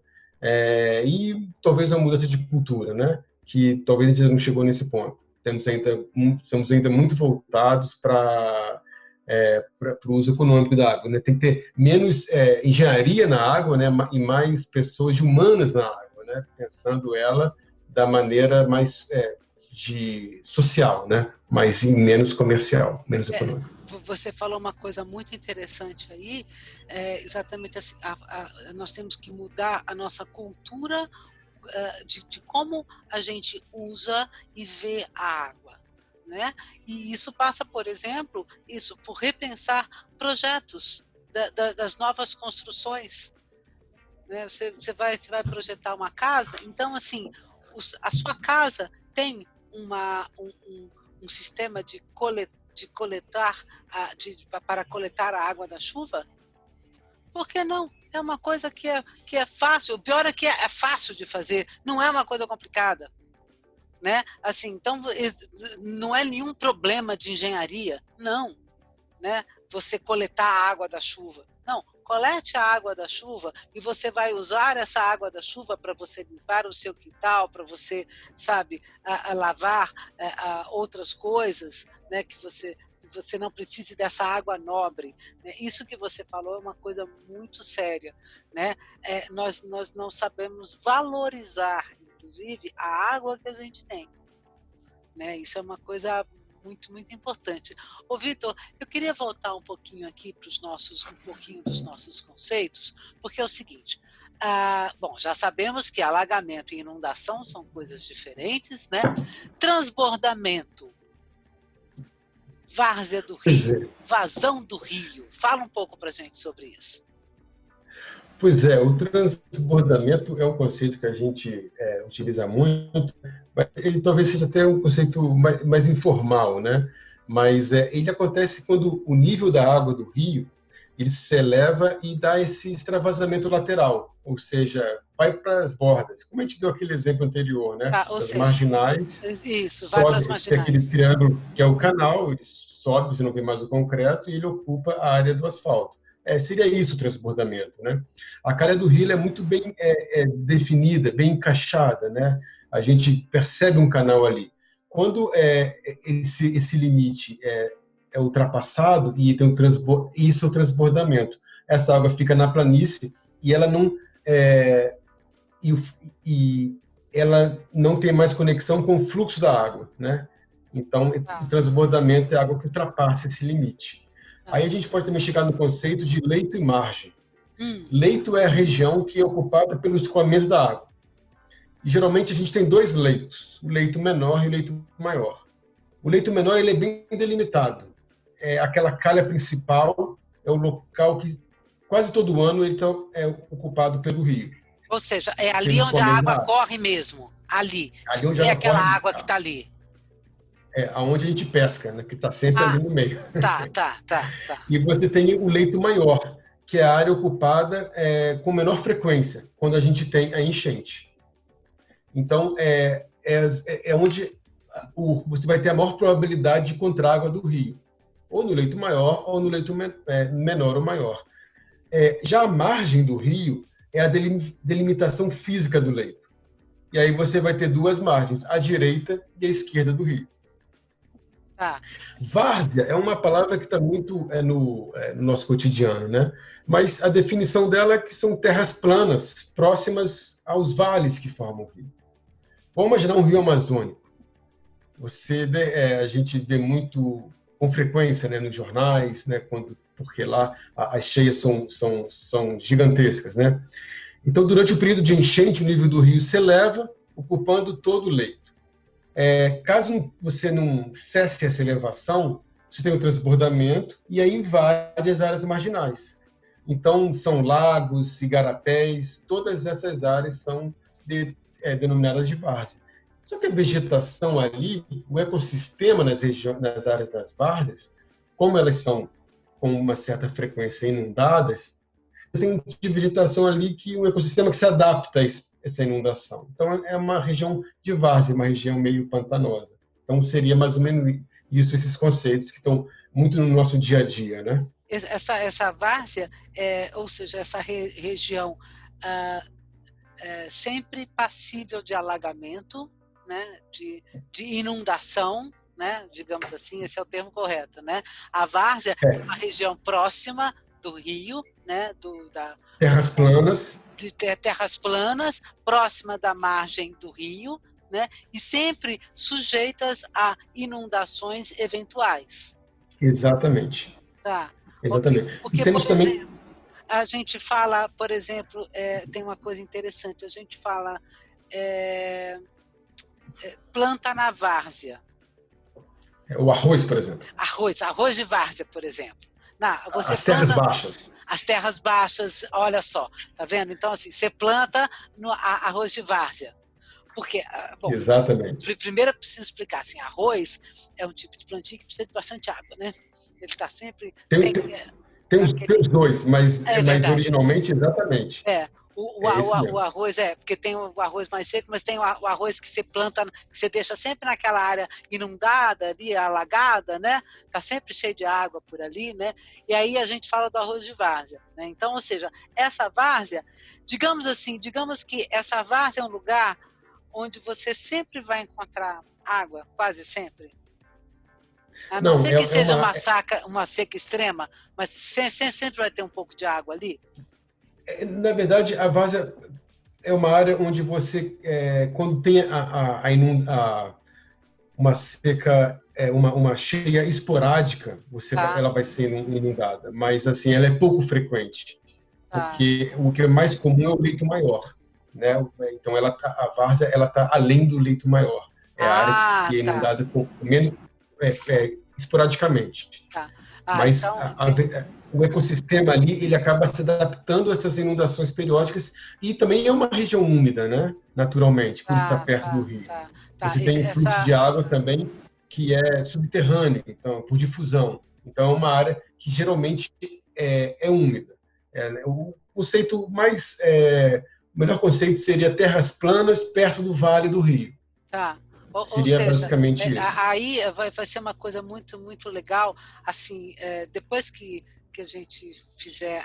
e talvez uma mudança de cultura, né? Que talvez a gente não chegou nesse ponto. Estamos ainda muito voltados para o uso econômico da água, né? Tem que ter menos engenharia na água, né? E mais pessoas humanas na água, né? Pensando ela da maneira mais social, né? Mas menos comercial, menos econômica. Você falou uma coisa muito interessante aí, exatamente assim, nós temos que mudar a nossa cultura de como a gente usa e vê a água, né? E isso passa, por exemplo, por repensar projetos das novas construções, né? Você vai projetar uma casa, então assim, a sua casa tem um sistema para coletar a água da chuva? Por que não? É uma coisa que é fácil. O pior é que é fácil de fazer, não é uma coisa complicada. né? Assim, então não é nenhum problema de engenharia, não, né? Você coletar a água da chuva, não. Colete a água da chuva e você vai usar essa água da chuva para você limpar o seu quintal, para você, sabe, lavar outras coisas, né, que você não precise dessa água nobre, né? Isso que você falou é uma coisa muito séria, né? Nós não sabemos valorizar, inclusive, a água que a gente tem, né? Isso é uma coisa muito, muito importante. Ô, Vitor, eu queria voltar um pouquinho aqui para um pouquinho dos nossos conceitos, porque é o seguinte, bom, já sabemos que alagamento e inundação são coisas diferentes, né? Transbordamento, várzea do rio, vazão do rio. Fala um pouco para a gente sobre isso. Pois é, o transbordamento é um conceito que a gente utiliza muito, mas ele talvez seja até um conceito mais informal, né? Mas ele acontece quando o nível da água do rio ele se eleva e dá esse extravasamento lateral, ou seja, vai para as bordas, como a gente deu aquele exemplo anterior, né? As marginais, isso, vai para as marginais. Tem aquele triângulo que é o canal, ele sobe, você não vê mais o concreto, e ele ocupa a área do asfalto. Seria isso o transbordamento, né? A calha do rio é muito bem definida, bem encaixada, né? A gente percebe um canal ali. Quando esse limite é ultrapassado e tem isso é o transbordamento. Essa água fica na planície e ela não ela não tem mais conexão com o fluxo da água, né? Então, o transbordamento é água que ultrapassa esse limite. Aí a gente pode também chegar no conceito de leito e margem. Leito é a região que é ocupada pelo escoamento da água. E, geralmente a gente tem dois leitos, o leito menor e o leito maior. O leito menor ele é bem delimitado. Aquela calha principal é o local que quase todo ano ele é ocupado pelo rio. Ou seja, é ali onde a água corre mesmo. Ali onde é aquela água que está ali. Aonde a gente pesca, né, que está sempre ali no meio. Tá. E você tem o leito maior, que é a área ocupada com menor frequência, quando a gente tem a enchente. Então, onde você vai ter a maior probabilidade de encontrar água do rio, ou no leito maior, ou no leito menor ou maior. Já a margem do rio é a delimitação física do leito. E aí você vai ter duas margens, a direita e a esquerda do rio. Várzea é uma palavra que está muito no nosso cotidiano, né? Mas a definição dela é que são terras planas, próximas aos vales que formam o rio. Vamos imaginar um rio amazônico. A gente vê muito, com frequência, né, nos jornais, né, porque lá as cheias são gigantescas, né? Então, durante o período de enchente, o nível do rio se eleva, ocupando todo o leito. Caso você não cesse essa elevação, você tem o transbordamento e aí invade as áreas marginais. Então, são lagos, igarapés, todas essas áreas são denominadas de várzea. Só que a vegetação ali, o ecossistema nas áreas das várzeas, como elas são com uma certa frequência inundadas, tem um tipo de vegetação ali um ecossistema que se adapta a essa inundação. Então, é uma região de várzea, uma região meio pantanosa. Então, seria mais ou menos isso, esses conceitos que estão muito no nosso dia a dia, né? Essa várzea, ou seja, essa região sempre passível de alagamento, né? de inundação, né? Digamos assim, esse é o termo correto, né? A várzea é uma região próxima do rio, né? Terras planas. De terras planas, próxima da margem do rio, né? E sempre sujeitas a inundações eventuais. Exatamente. Exatamente. Porque por exemplo, a gente fala, por exemplo, tem uma coisa interessante, a gente fala planta na várzea. O arroz, por exemplo. Arroz de várzea, por exemplo. As terras baixas. As terras baixas, olha só, tá vendo? Então, assim, você planta no arroz de várzea. Porque, bom, exatamente. Primeiro eu preciso explicar, assim, arroz é um tipo de plantio que precisa de bastante água, né? Ele está sempre... Tem os dois, mas originalmente, exatamente. O arroz porque tem o arroz mais seco, mas tem o arroz que você planta, que você deixa sempre naquela área inundada ali, alagada, né? Tá sempre cheio de água por ali, né? E aí a gente fala do arroz de várzea, né? Então, ou seja, essa várzea, digamos que essa várzea é um lugar onde você sempre vai encontrar água, quase sempre. A não ser que seja uma seca extrema, mas sempre vai ter um pouco de água ali. Na verdade, a várzea é uma área onde você, quando tem uma seca, uma cheia esporádica, ela vai ser inundada, mas assim, ela é pouco frequente, porque o que é mais comum é o leito maior, né? Então a várzea ela está além do leito maior, é a área que é inundada menos esporadicamente. Mas então, o ecossistema ali, ele acaba se adaptando a essas inundações periódicas e também é uma região úmida, né? Naturalmente, por estar perto do rio. Você tem fluxo de água também que é subterrâneo, então, por difusão. Então, é uma área que geralmente é úmida. O conceito o melhor conceito seria terras planas perto do vale do rio. Seria basicamente isso. Aí vai ser uma coisa muito, muito legal, assim, depois que a gente fizer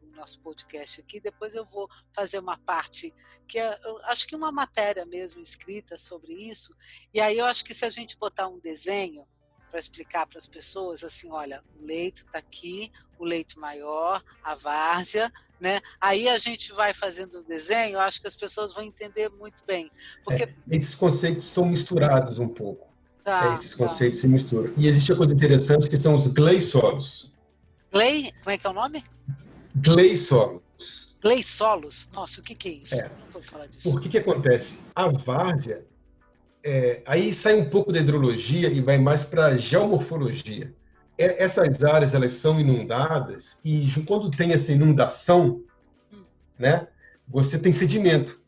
o nosso podcast aqui, depois eu vou fazer uma parte que eu acho que uma matéria mesmo escrita sobre isso, e aí eu acho que se a gente botar um desenho para explicar para as pessoas, assim, olha, o leito está aqui, o leito maior, a várzea, né? Aí a gente vai fazendo o desenho, eu acho que as pessoas vão entender muito bem. Porque esses conceitos são misturados um pouco. Esses conceitos se misturam. E existe uma coisa interessante que são os gleisolos. Como é que é o nome? Gleisolos. Gleisolos? Nossa, o que é isso? Eu não vou falar disso. Por que acontece? A várzea, aí sai um pouco da hidrologia e vai mais para a geomorfologia. Essas áreas, elas são inundadas e quando tem essa inundação, né, você tem sedimento.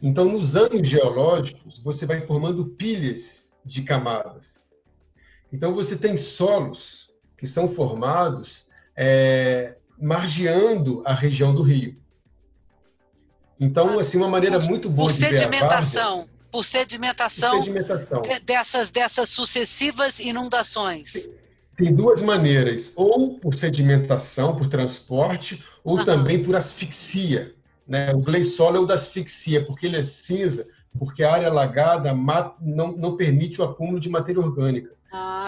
Então, nos anos geológicos, você vai formando pilhas de camadas. Então, você tem solos que são formados margeando a região do rio. Então, assim, uma maneira muito boa de ver a várzea... Por sedimentação dessas sucessivas inundações. Tem duas maneiras, ou por sedimentação, por transporte, ou também por asfixia. Né? O gleissol é o da asfixia, porque ele é cinza, porque a área alagada não permite o acúmulo de matéria orgânica.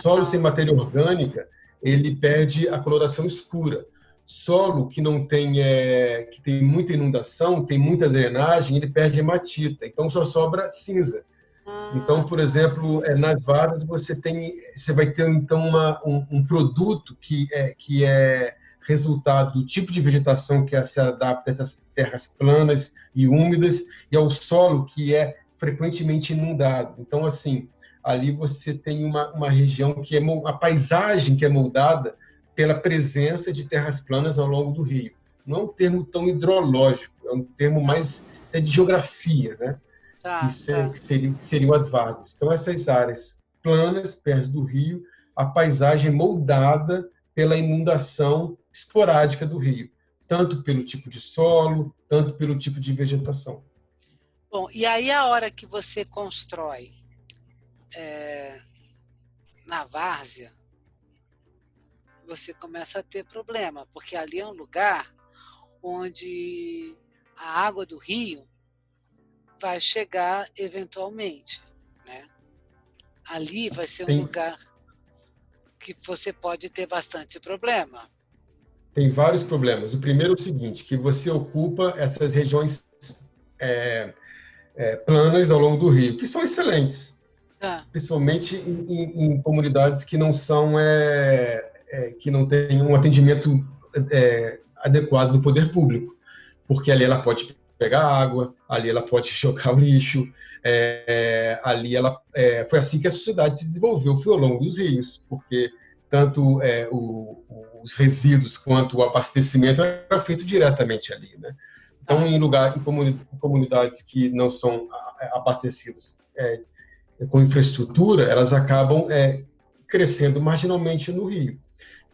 Solo sem matéria orgânica, ele perde a coloração escura. Solo que não tem, que tem muita inundação, tem muita drenagem, ele perde hematita, então só sobra cinza. Então, por exemplo, nas várzeas você vai ter então um produto que é resultado do tipo de vegetação que se adapta a essas terras planas e úmidas e ao solo que é frequentemente inundado. Então, assim, ali você tem uma região que a paisagem que é moldada pela presença de terras planas ao longo do rio. Não é um termo tão hidrológico, é um termo mais até de geografia, né? Que seriam as várzeas. Então, essas áreas planas, perto do rio, a paisagem moldada pela inundação esporádica do rio, tanto pelo tipo de solo, tanto pelo tipo de vegetação. Bom, e aí a hora que você constrói na várzea, você começa a ter problema, porque ali é um lugar onde a água do rio vai chegar eventualmente, né? Ali vai ser um lugar que você pode ter bastante problema. Tem vários problemas. O primeiro é o seguinte, que você ocupa essas regiões planas ao longo do rio, que são excelentes, principalmente em comunidades que não são que não têm um atendimento adequado do poder público, porque ali ela pode pegar água, ali ela pode jogar o lixo, ali foi assim que a sociedade se desenvolveu, foi ao longo dos rios, porque tanto os resíduos quanto o abastecimento era feito diretamente ali, né? Então, em comunidades que não são abastecidas com infraestrutura, elas acabam crescendo marginalmente no rio.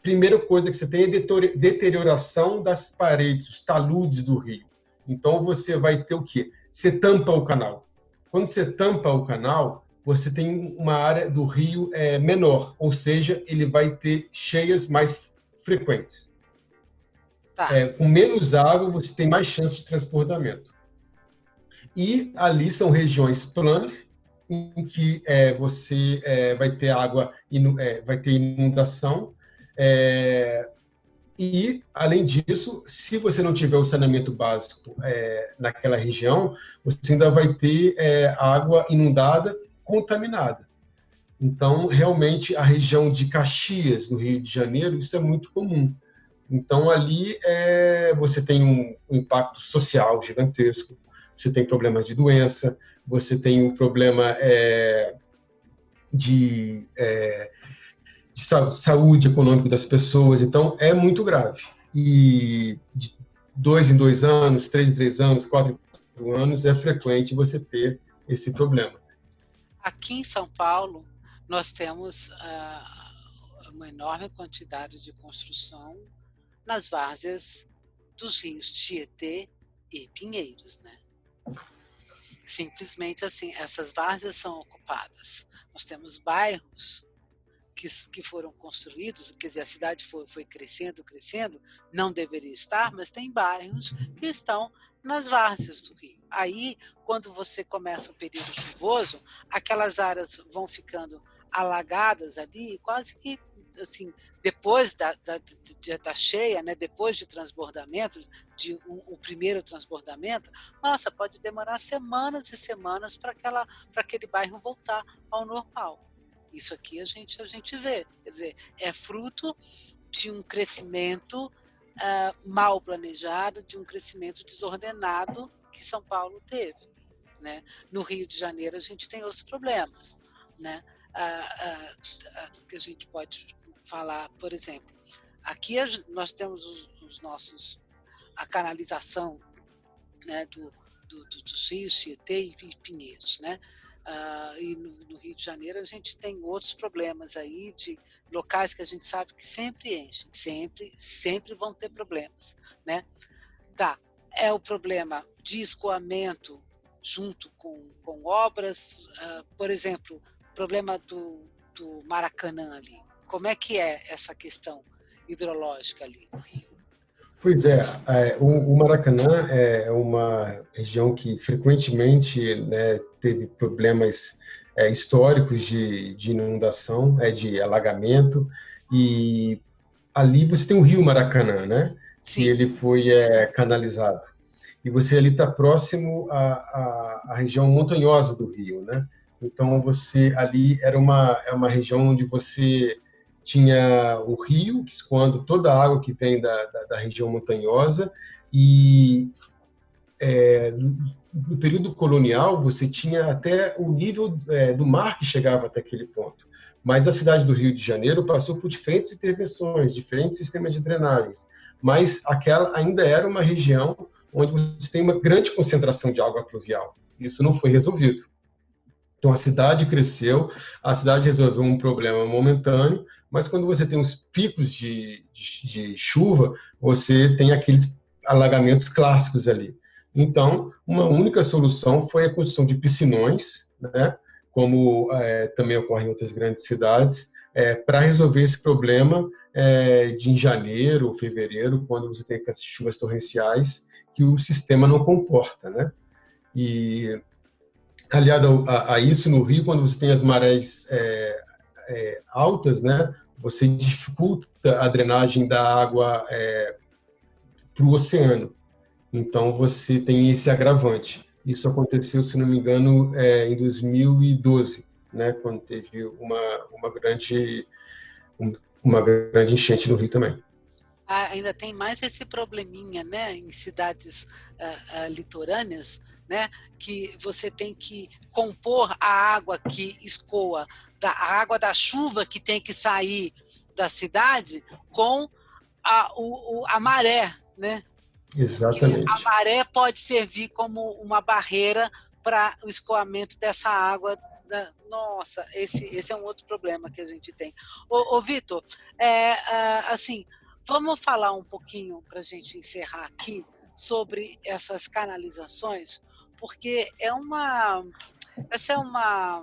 primeira coisa que você tem é deterioração das paredes, os taludes do rio. Então, você vai ter o quê? Você tampa o canal. Quando você tampa o canal, você tem uma área do rio menor, ou seja, ele vai ter cheias mais frequentes. Tá. Com menos água, você tem mais chance de transbordamento. E ali são regiões planas, em que você vai ter água, vai ter inundação, e, além disso, se você não tiver o saneamento básico naquela região, você ainda vai ter água inundada, contaminada. Então, realmente, a região de Caxias, no Rio de Janeiro, isso é muito comum. Então, ali você tem um impacto social gigantesco, você tem problemas de doença, você tem um problema de saúde econômica das pessoas. Então, é muito grave. E de 2 em 2 anos, 3 em 3 anos, 4 em 4 anos, é frequente você ter esse problema. Aqui em São Paulo, nós temos uma enorme quantidade de construção nas várzeas dos rios Tietê e Pinheiros, né? Simplesmente assim, essas várzeas são ocupadas. Nós temos bairros que foram construídos, quer dizer, a cidade foi crescendo, não deveria estar, mas tem bairros que estão nas várzeas do rio. Aí, quando você começa um período chuvoso, aquelas áreas vão ficando alagadas ali, quase que assim, depois da cheia, né, depois de transbordamento, o primeiro transbordamento, nossa, pode demorar semanas e semanas para aquele bairro voltar ao normal. Isso aqui a gente vê, quer dizer, é fruto de um crescimento mal planejado, de um crescimento desordenado que São Paulo teve, né? No Rio de Janeiro a gente tem outros problemas, né? Que a gente pode falar, por exemplo, aqui nós temos a canalização, né, dos rios Tietê e Pinheiros, né? E no Rio de Janeiro a gente tem outros problemas aí de locais que a gente sabe que sempre enchem, sempre vão ter problemas, né? Tá, é o problema de escoamento junto com obras, por exemplo, o problema do Maracanã ali. Como é que é essa questão hidrológica ali no Rio? Pois o Maracanã é uma região que frequentemente, né, teve problemas históricos de inundação, de alagamento, e ali você tem o Rio Maracanã, né, Sim. que ele foi canalizado. E você ali está próximo à região montanhosa do Rio, né? Então você ali era uma região onde você tinha o rio, escoando toda a água que vem da região montanhosa, e no período colonial você tinha até o nível do mar que chegava até aquele ponto. Mas a cidade do Rio de Janeiro passou por diferentes intervenções, diferentes sistemas de drenagens, mas aquela ainda era uma região onde você tem uma grande concentração de água pluvial. Isso não foi resolvido. Então, a cidade cresceu, a cidade resolveu um problema momentâneo, mas quando você tem os picos de chuva, você tem aqueles alagamentos clássicos ali. Então, uma única solução foi a construção de piscinões, né, como também ocorre em outras grandes cidades, para resolver esse problema de em janeiro ou fevereiro, quando você tem aquelas chuvas torrenciais que o sistema não comporta, né? E aliado a isso, no Rio, quando você tem as marés altas, né, você dificulta a drenagem da água para o oceano. Então, você tem esse agravante. Isso aconteceu, se não me engano, em 2012, né, quando teve uma grande enchente no Rio também. Ainda tem mais esse probleminha, né, em cidades litorâneas, né, que você tem que compor a água que escoa, a água da chuva que tem que sair da cidade com a maré, né? Exatamente. Porque a maré pode servir como uma barreira para o escoamento dessa água Nossa, esse é um outro problema que a gente tem. Vitor, assim, vamos falar um pouquinho para a gente encerrar aqui sobre essas canalizações, porque essa é uma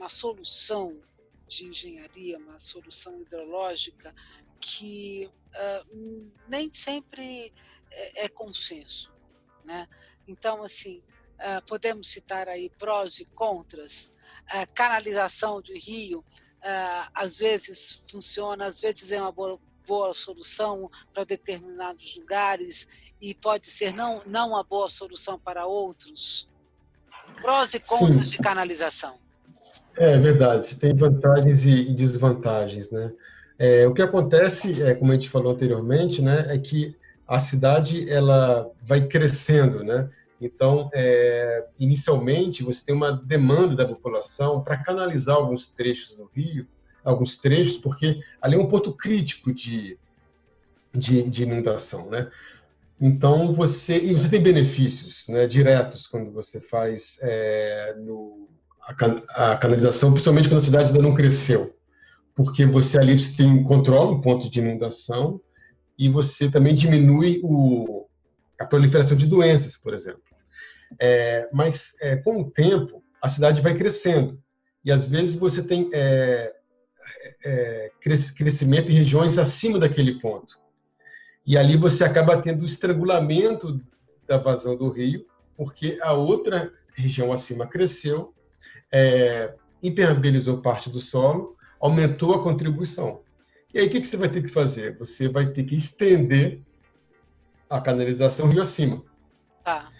solução de engenharia, uma solução hidrológica que nem sempre é consenso, né? Então, assim, podemos citar aí prós e contras. Canalização de rio, às vezes funciona, às vezes é uma boa solução para determinados lugares e pode ser não uma boa solução para outros. Prós e contras de canalização. É verdade, tem vantagens e desvantagens, né? O que acontece, como a gente falou anteriormente, né, é que a cidade ela vai crescendo, né? Então, inicialmente, você tem uma demanda da população para canalizar alguns trechos do rio, porque ali é um ponto crítico de inundação, né? Então, você tem benefícios, né, diretos quando você faz a canalização, principalmente quando a cidade ainda não cresceu, porque você ali controla o ponto de inundação e você também diminui a proliferação de doenças, por exemplo. Mas, com o tempo, a cidade vai crescendo e, às vezes, você tem crescimento em regiões acima daquele ponto. E ali você acaba tendo o estrangulamento da vazão do rio, porque a outra região acima cresceu, impermeabilizou parte do solo, aumentou a contribuição. E aí o que você vai ter que fazer? Você vai ter que estender a canalização rio acima. Tá.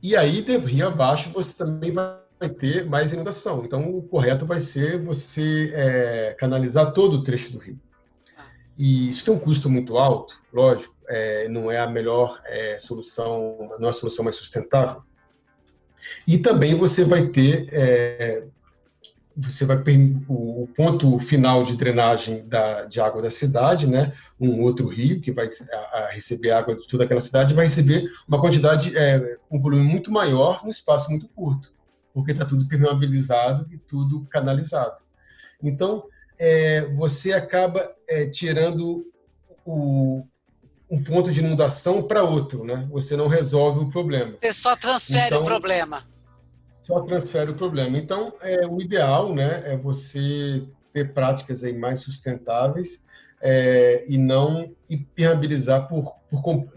E aí, de rio abaixo, você também vai ter mais inundação. Então, o correto vai ser você canalizar todo o trecho do rio. E isso tem um custo muito alto, lógico, não é a melhor solução, não é a solução mais sustentável. E também você vai ter o ponto final de drenagem de água da cidade, né? Um outro rio que vai receber água de toda aquela cidade, vai receber uma quantidade, um volume muito maior num espaço muito curto, porque está tudo permeabilizado e tudo canalizado. Então, você acaba tirando um ponto de inundação para outro, né? Você não resolve o problema. Você só transfere o problema. Só transfere o problema. Então, o ideal, né, é você ter práticas aí mais sustentáveis e não impermeabilizar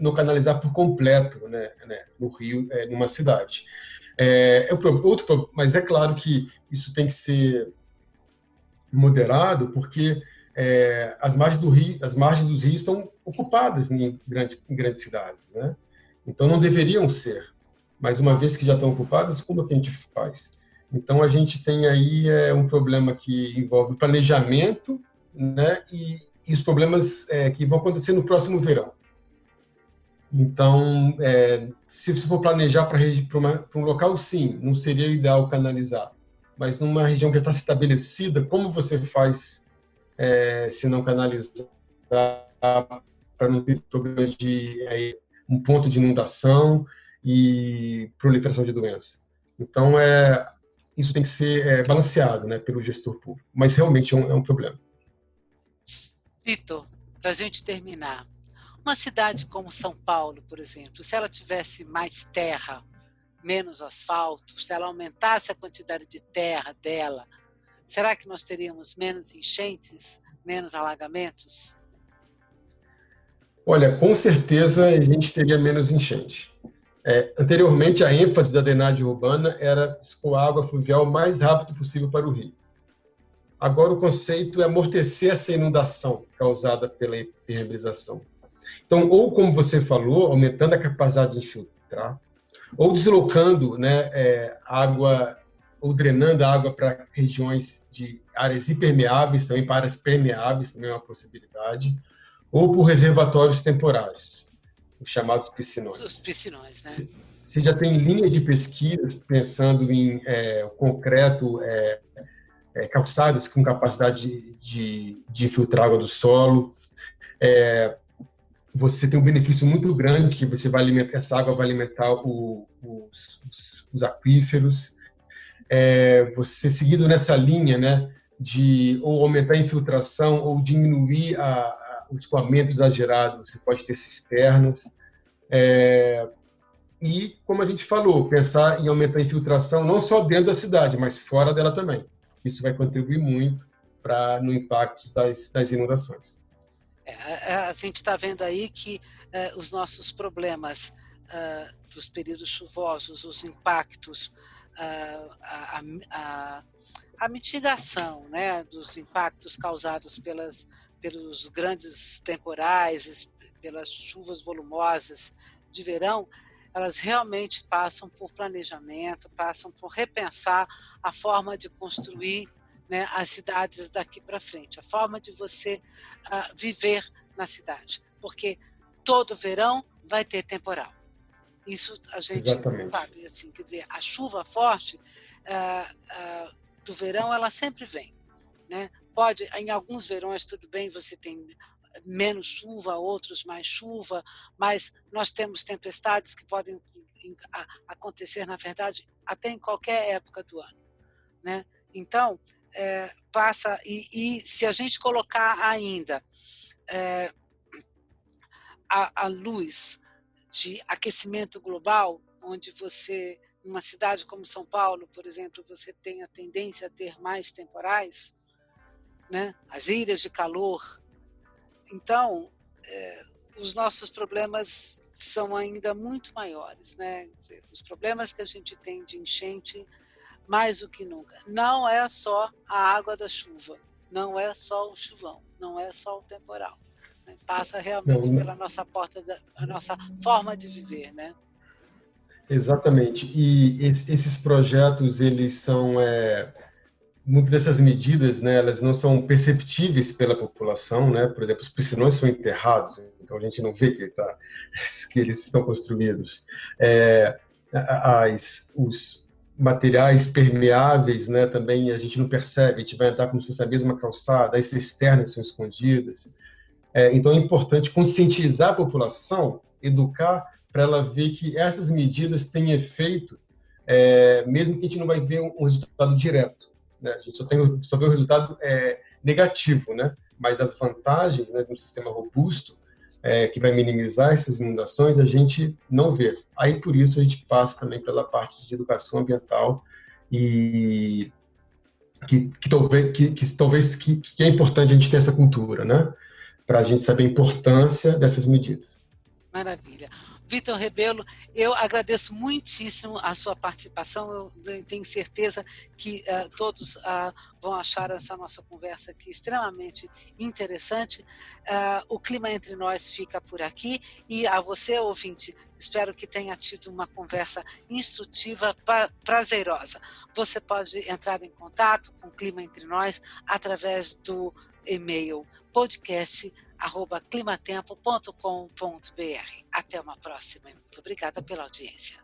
não canalizar por completo, né, no rio, numa cidade. Mas é claro que isso tem que ser moderado, porque as margens dos rios estão ocupadas em grandes cidades, né? Então não deveriam ser, mas uma vez que já estão ocupadas, como é que a gente faz? Então a gente tem aí um problema que envolve o planejamento, né? E os problemas que vão acontecer no próximo verão. Então, se você for planejar para um local, sim, não seria ideal canalizar. Mas numa região que já está estabelecida, como você faz se não canalizar para não ter problemas de um ponto de inundação e proliferação de doença? Então, isso tem que ser balanceado, né, pelo gestor público. Mas realmente é um problema. Vitor, para a gente terminar, uma cidade como São Paulo, por exemplo, se ela tivesse mais terra, menos asfalto, se ela aumentasse a quantidade de terra dela, será que nós teríamos menos enchentes, menos alagamentos? Olha, com certeza a gente teria menos enchente. Anteriormente, a ênfase da drenagem urbana era escoar a água fluvial o mais rápido possível para o rio. Agora, o conceito é amortecer essa inundação causada pela impermeabilização. Então, ou como você falou, aumentando a capacidade de infiltrar, ou deslocando, né, água, ou drenando a água para regiões de áreas impermeáveis, também para áreas permeáveis, também é uma possibilidade, ou por reservatórios temporários, os chamados piscinões. Os piscinões, né? Você já tem linhas de pesquisa pensando em concreto, calçadas com capacidade de infiltrar água do solo. Você tem um benefício muito grande que essa água vai alimentar os aquíferos. você seguido nessa linha, né, de ou aumentar a infiltração ou diminuir o escoamento exagerado, você pode ter cisternas. E, como a gente falou, pensar em aumentar a infiltração não só dentro da cidade, mas fora dela também. Isso vai contribuir muito no impacto das inundações. A gente está vendo aí que os nossos problemas dos períodos chuvosos, os impactos, a mitigação, né, dos impactos causados pelos grandes temporais, pelas chuvas volumosas de verão, elas realmente passam por planejamento, passam por repensar a forma de construir, né, as cidades daqui para frente, a forma de você viver na cidade, porque todo verão vai ter temporal. Isso a gente Exatamente. sabe, assim, quer dizer, a chuva forte do verão, ela sempre vem, né? Pode, em alguns verões, tudo bem, você tem menos chuva, outros mais chuva, mas nós temos tempestades que podem acontecer, na verdade, até em qualquer época do ano, né? Então, passa, e se a gente colocar ainda a luz de aquecimento global, onde você, numa cidade como São Paulo, por exemplo, você tem a tendência a ter mais temporais, né? As ilhas de calor. Então, os nossos problemas são ainda muito maiores, né? Quer dizer, os problemas que a gente tem de enchente, mais do que nunca. Não é só a água da chuva, não é só o chuvão, não é só o temporal. Né? Passa realmente pela nossa a nossa forma de viver, né? Exatamente. E esses projetos, eles são muitas dessas medidas, né, elas não são perceptíveis pela população, né? Por exemplo, os piscinões são enterrados, então a gente não vê que eles estão construídos. Os materiais permeáveis, né, também a gente não percebe, a gente vai andar como se fosse a mesma calçada, as cisternas são escondidas. Então é importante conscientizar a população, educar, para ela ver que essas medidas têm efeito, mesmo que a gente não vai ver um resultado direto, né? A gente só vê o resultado negativo, né? Mas as vantagens, né, de um sistema robusto, que vai minimizar essas inundações, a gente não vê. Aí, por isso, a gente passa também pela parte de educação ambiental e que talvez é importante a gente ter essa cultura, né? Para a gente saber a importância dessas medidas. Maravilha. Vitor Rebelo, eu agradeço muitíssimo a sua participação, eu tenho certeza que todos vão achar essa nossa conversa aqui extremamente interessante. O Clima Entre Nós fica por aqui e a você, ouvinte, espero que tenha tido uma conversa instrutiva, prazerosa. Você pode entrar em contato com o Clima Entre Nós através do e-mail podcast@climatempo.com.br. Até uma próxima e muito obrigada pela audiência.